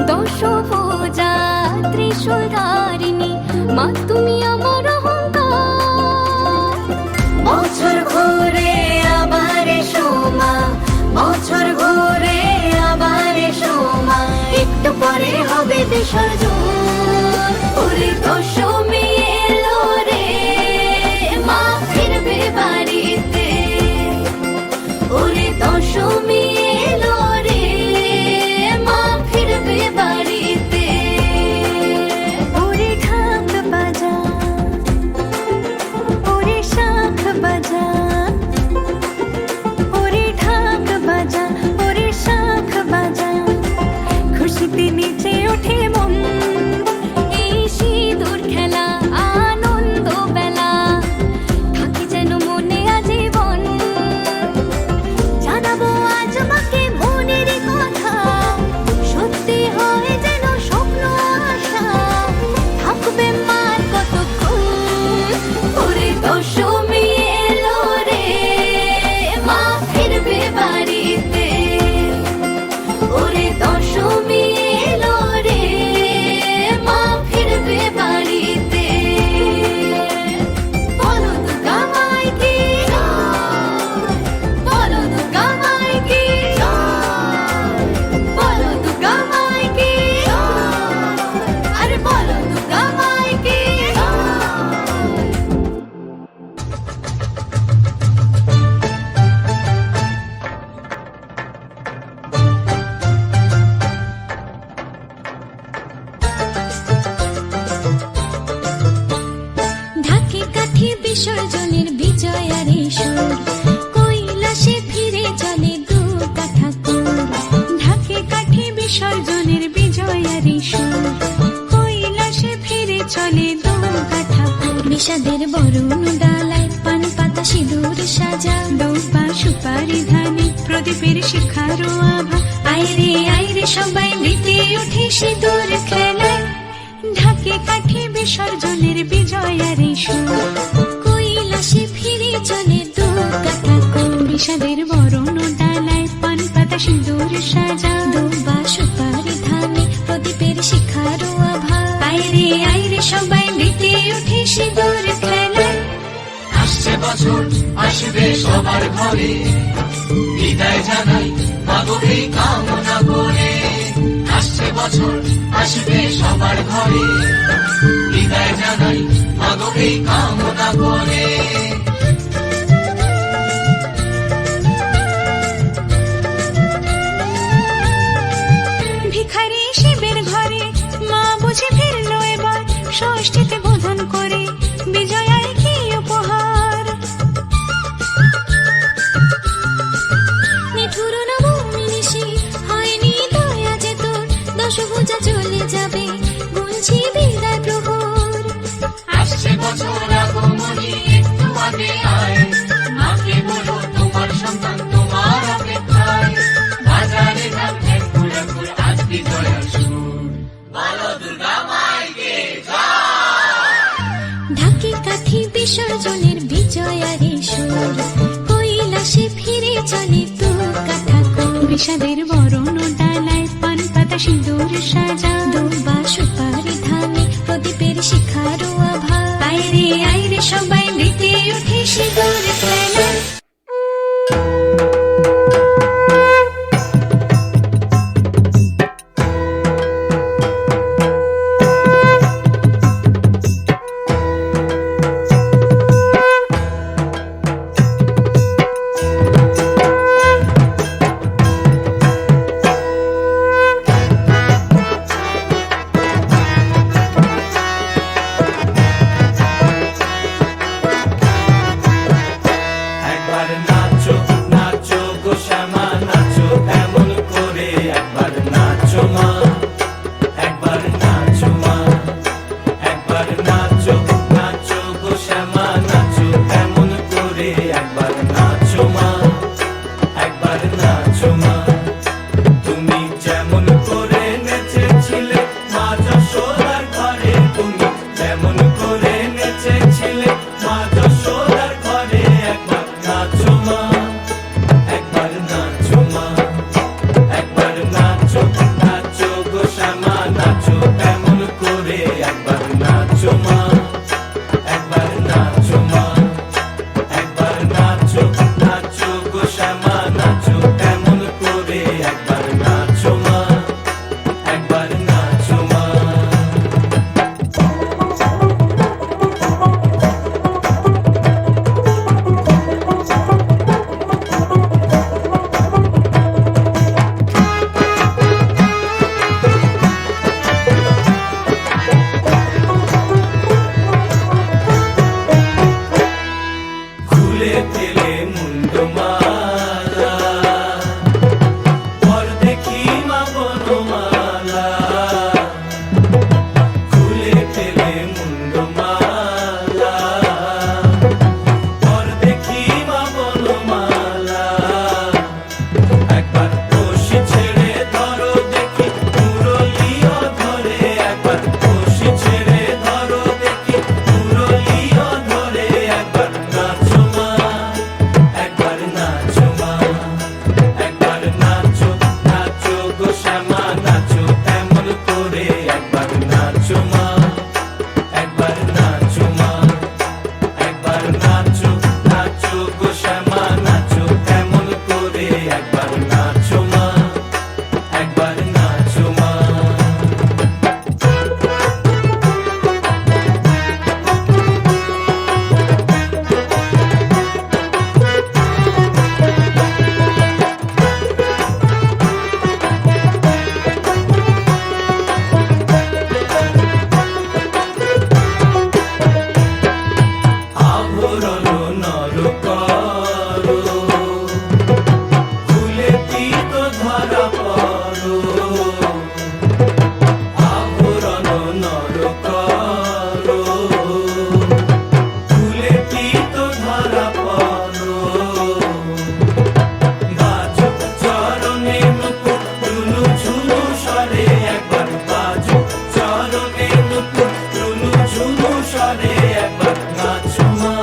[SPEAKER 8] দশভুজা ত্রিশূলধারিণী মা তুমি আমার অহংকার। বছর ঘুরে আবার এসো মা, বছর ঘুরে আবার এসো মা, একটু পরে হবে বিসর্জন। ওরে দশমী এলো রে, মা ফিরবে বাড়িতে, ওরে দশমী এলো রে, মা ফিরবে বাড়িতে। ওরে ঢাক বাজা, ওরে শাঁখ বাজা, ওরে ঢাক বাজা, ওরে শাঁখ বাজা, খুশিতে নেচে ওঠে মন, এই সিঁদুর খেলা আনন্দ বেলা, থাকে যেন মনে আজীবন, জানাবো আজ মাকে মনের কথা, সত্যি হয় যেন স্বপ্ন আশা, থাকবে মার কতক্ষণ। ওরে দশমী এলো রে, মা ফিরবে বাড়িতে, ওরে দশমী এলো রে, মা ফিরবে বাড়িতে। বলো দুর্গা মাইকে জয়, বলো দুর্গা মাইকে জয়, বলো দুর্গা মাইকে জয়, আরে বলো দুর্গা মাইকে জয়। ঢাকে কাঠে বিসর্জনের বিজয়ার সুর, কৈলাসে ফিরে চলে দু কাঠা কুর। ঢাকে কাঠে বিসর্জনের বিজয়ার সুর, কৈলাসে ফিরে চলে দু কাঠা কুর। বিষাদের বরণ ডালায় পান পাতা সিঁদুর সাজা, দৌপা সুপারি ধানে প্রদীপের শিখারো আভা, আইরে সবাই মেতে ওঠে সিঁদুর খেলায়। ঢাকে কাঠে বিসর্জনের বিজয়ার সুর, কৈলাসে বিষাদের বরণ ডালায় পান পাতা সিঁদুর সাজা দুবা সুপারি ধানে প্রদীপের শিখারো আভা আইরে সবাই মেতে উঠে সিঁদুর খেলায়
[SPEAKER 3] আসছে বছর আসবে সবার ঘরে বিদায় জানাই মাগো এই কামনা করে আসছে বছর আসবে সবার ঘরে বিদায় জানাই মাগো এই কামনা করে
[SPEAKER 8] ভিখারি শিবের ঘরে মা বুঝে ফিরলো এবার ষষ্ঠীতে বোধন করে বিজয়ায় কি উপহার নিঠুর নবমী নিশি হয়নি দয়া যে তোর দশভুজা চলে যাবে গুনছি বিদায় প্রহর
[SPEAKER 3] আসছে বছর আগমনী একটু আগে আয় মাকে বলো তোমার সন্তান তোমার অপেক্ষায় বাজারে ধাম এক ঘুরে আজ বিজয়ার সুর বলো দুর্গা মাইকে
[SPEAKER 8] ঢাকি কাঠি বিসর্জনের বিজয়ারে সুর কৈলাসে ফিরে চলে তু কথা বিষাদের বরণ ডালায় পান পাতা সিঁদুর সাজা দুবা সুপারি ধানে প্রদীপের শিখারো আভা আইরে সবাই মেতে উঠে সিঁদুর খেলায়
[SPEAKER 3] একবার নাচো নাচো গো শ্যামা নাচো এমন করে একবার নাচো মা একবার নাচো মা একবার নাচো নাচো গো শ্যামা নাচো এমন করে একবার নাচো মা একবার নাচো মা তুমি যেমন করে নেচেছিলে মা যশোদার ঘরে তুমি যেমন করে নেচেছিলে মা যশোদার ঘরে একবার নাচো মা একবার নাচো মা একবার নাচো নাচো গো শ্যামা নাচো এমন করে একবার নাচো মা একবার নাচো মা একবার নাচো নাচো গো শ্যামা নাচো এমন করে একবার নাচো মা একবার নাচো মা খুলে ফেলে মুন্ড মালা পর দেখি মা বনমালা খুলে ফেলে মুন্ড মালা পর দেখি মা বনমালা একবার রশি ছেড়ে ধরো দেখি মুরলিও ধরে একবার রশি ছেড়ে ধরো দেখি মুরলিও ধরে একবার নাচো মা একবার নাচো মা একবার নাচো নাচো গো শ্যামা নাচো এমন করে একবার নাচো মা একবার নাচো মা একবার নাচো নাচো গো শ্যামা নাচো এমন করে একবার নাচো মা একবার নাচো মা আভরণ নর করো খুলে পিত ধরা পড়ো আভরণ নর করো খুলে পিত ধরা পড়ো বাজো চরণে নুপুর রুনু ঝুনু স্বরে একবার বাজো চরণে নুপুর রুনু ঝুনু স্বরে একবার নাচো মা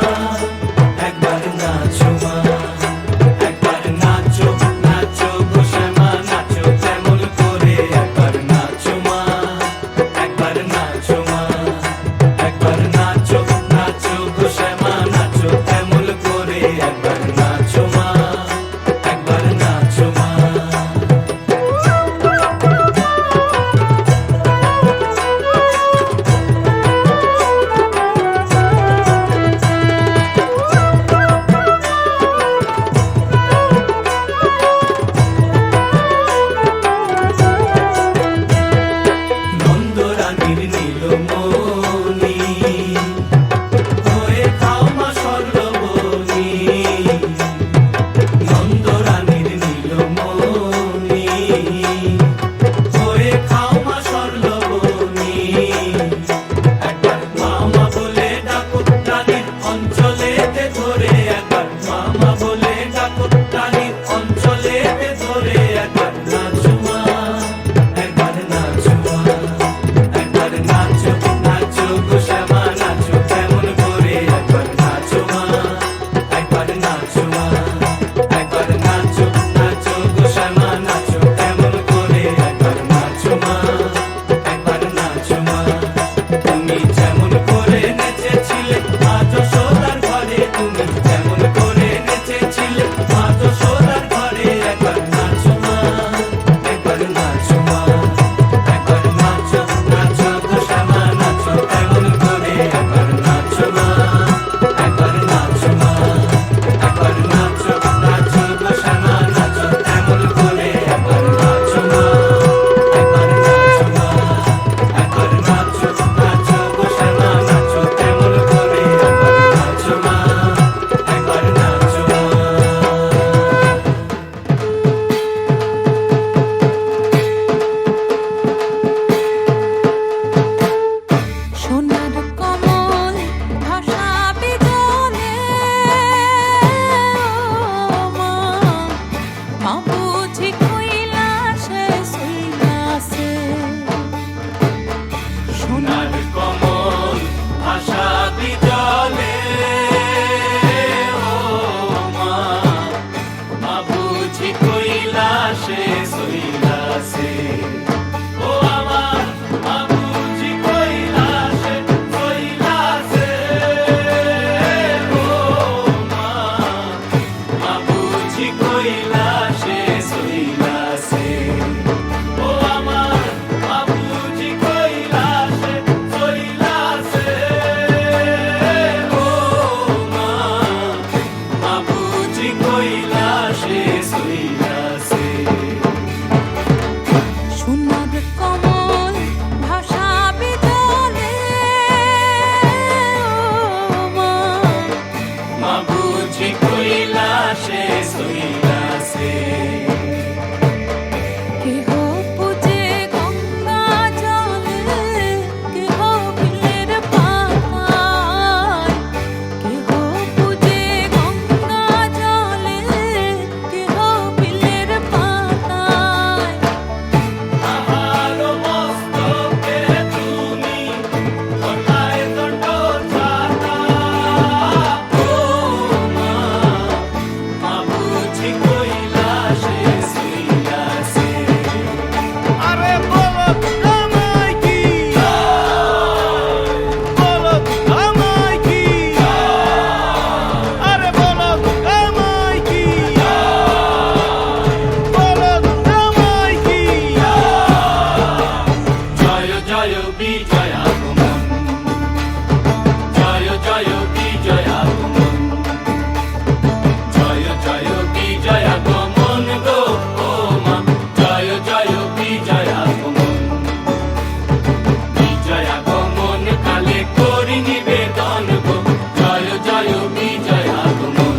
[SPEAKER 4] অঞ্চলেতে ধরে একবার মামা বলে ডাকো, রানীর অঞ্চলেতে ধরে একবার নাচো মা, একবার নাচো মা, একবার নাচো নাচো গো শ্যামা নাচো কেমন করে, একবার নাচো মা, একবার নাচো মা, একবার নাচো নাচো গো শ্যামা নাচো কেমন করে, একবার নাচো মা, একবার নাচো মা। তুমি যেমন করে নেচেছিলে মা যশোদার ঘরে, তুমি যেমন করে নেচেছিলে মা যশোদার ঘরে, একবার নাচো মা, একবার নাচো মা, একবার নাচো নাচো গো শ্যামা নাচো কেমন করে, একবার নাচো মা, একবার নাচো মা, একবার নাচো নাচো গো শ্যামা নাচো কেমন করে, একবার নাচো মা, একবার নাচো মা, একবার নাচো নাচো গো শ্যামা নাচো কেমন করে, একবার নাচো মা, একবার নাচো মা।
[SPEAKER 8] সোনার কমল ভাসাবে জলে মা, মা বুঝি কৈলাসে শুইয়াছে।
[SPEAKER 4] সোনার কমল ভাসাবি জলে ও মা, মা বুঝি কৈলাসে শৈলাসে, ও আমার মা বুঝি কৈলাসে শৈলাসে, ও মা, মা বুঝি কৈলাসে শৈলাসে, ও আমার মা বুঝি কৈলাসে শৈলাসে, ও মা, মা বুঝি কৈলাসে শৈলাসে।
[SPEAKER 8] সোনার কমল ভাসাবে জলে মা,
[SPEAKER 4] মা বুঝি কৈলাসে শৈলাসে।
[SPEAKER 8] কেহ পূজে গঙ্গা জলে, কেহ বিলের পাতায়, কেহ পূজে গঙ্গা জলে, কেহ বিলের পাতায়।
[SPEAKER 4] আমার মস্তকে তুমি ওঠায় দণ্ড ছাতা, ও মা, মা বুঝি কৈলাসে শৈলাসে। আরে বলো আমায় কি, বলো আমায় কি, আরে বলো আমায় কি, বলো আমায় কি। জয় জয় বিজয় আগমন, জয় জয় বিজয় আগমন, জয় জয় বিজয় আগমন গো ও মা, জয় জয় বিজয় আগমন, বিজয় আগমন কালে করি নিবেদন গো, জয় জয় বিজয় আগমন।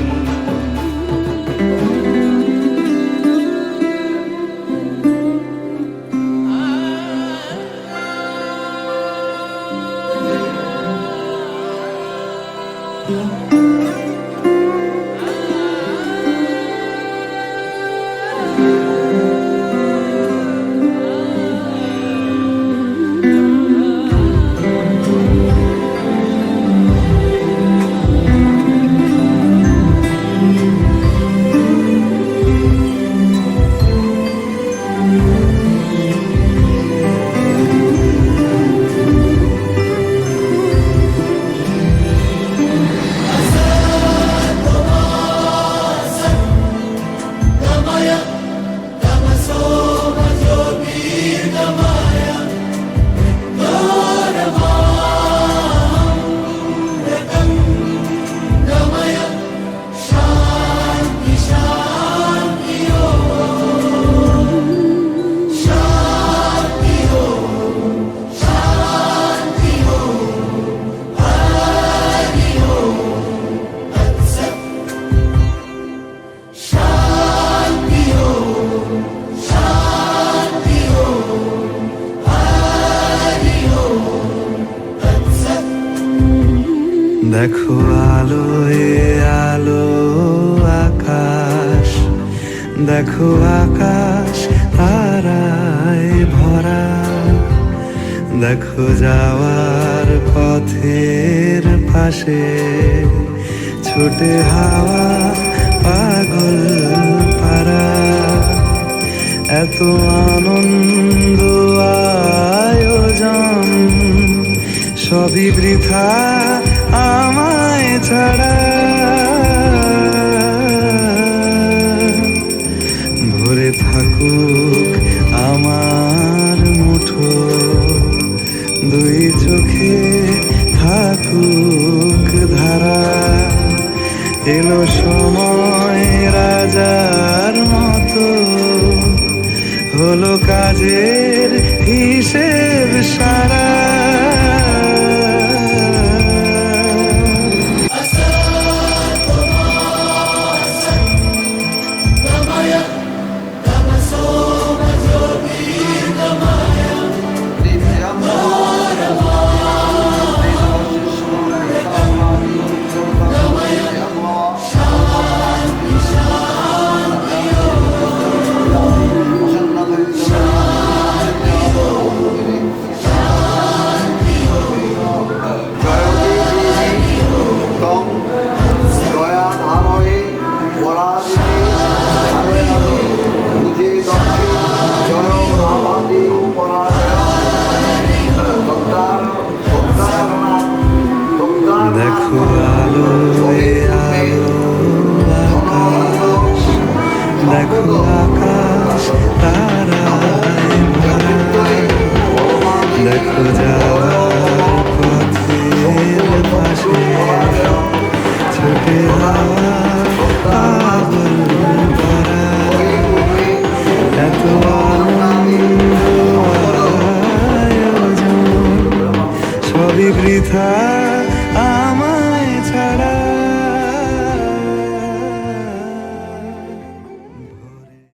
[SPEAKER 5] দেখো আলোয় আলো আকাশ, দেখো আকাশ তারায় ভরা, দেখো যাওয়ার পথের পাশে ছুটে হাওয়া পাগল পারা। এত আনন্দ আয়োজন সবই বৃথা আমায় ছাড়া। ভরে থাকুক আমার মুঠো, দুই চোখে থাকুক ধারা। এলো সময় রাজার মতো, হলো কাজের হিসেব সারা। দেখো আলোয় আলো আকাশ, দেখো আকাশ তারায় ভরা, দেখো যাওয়ার পথের পাশে ছুটে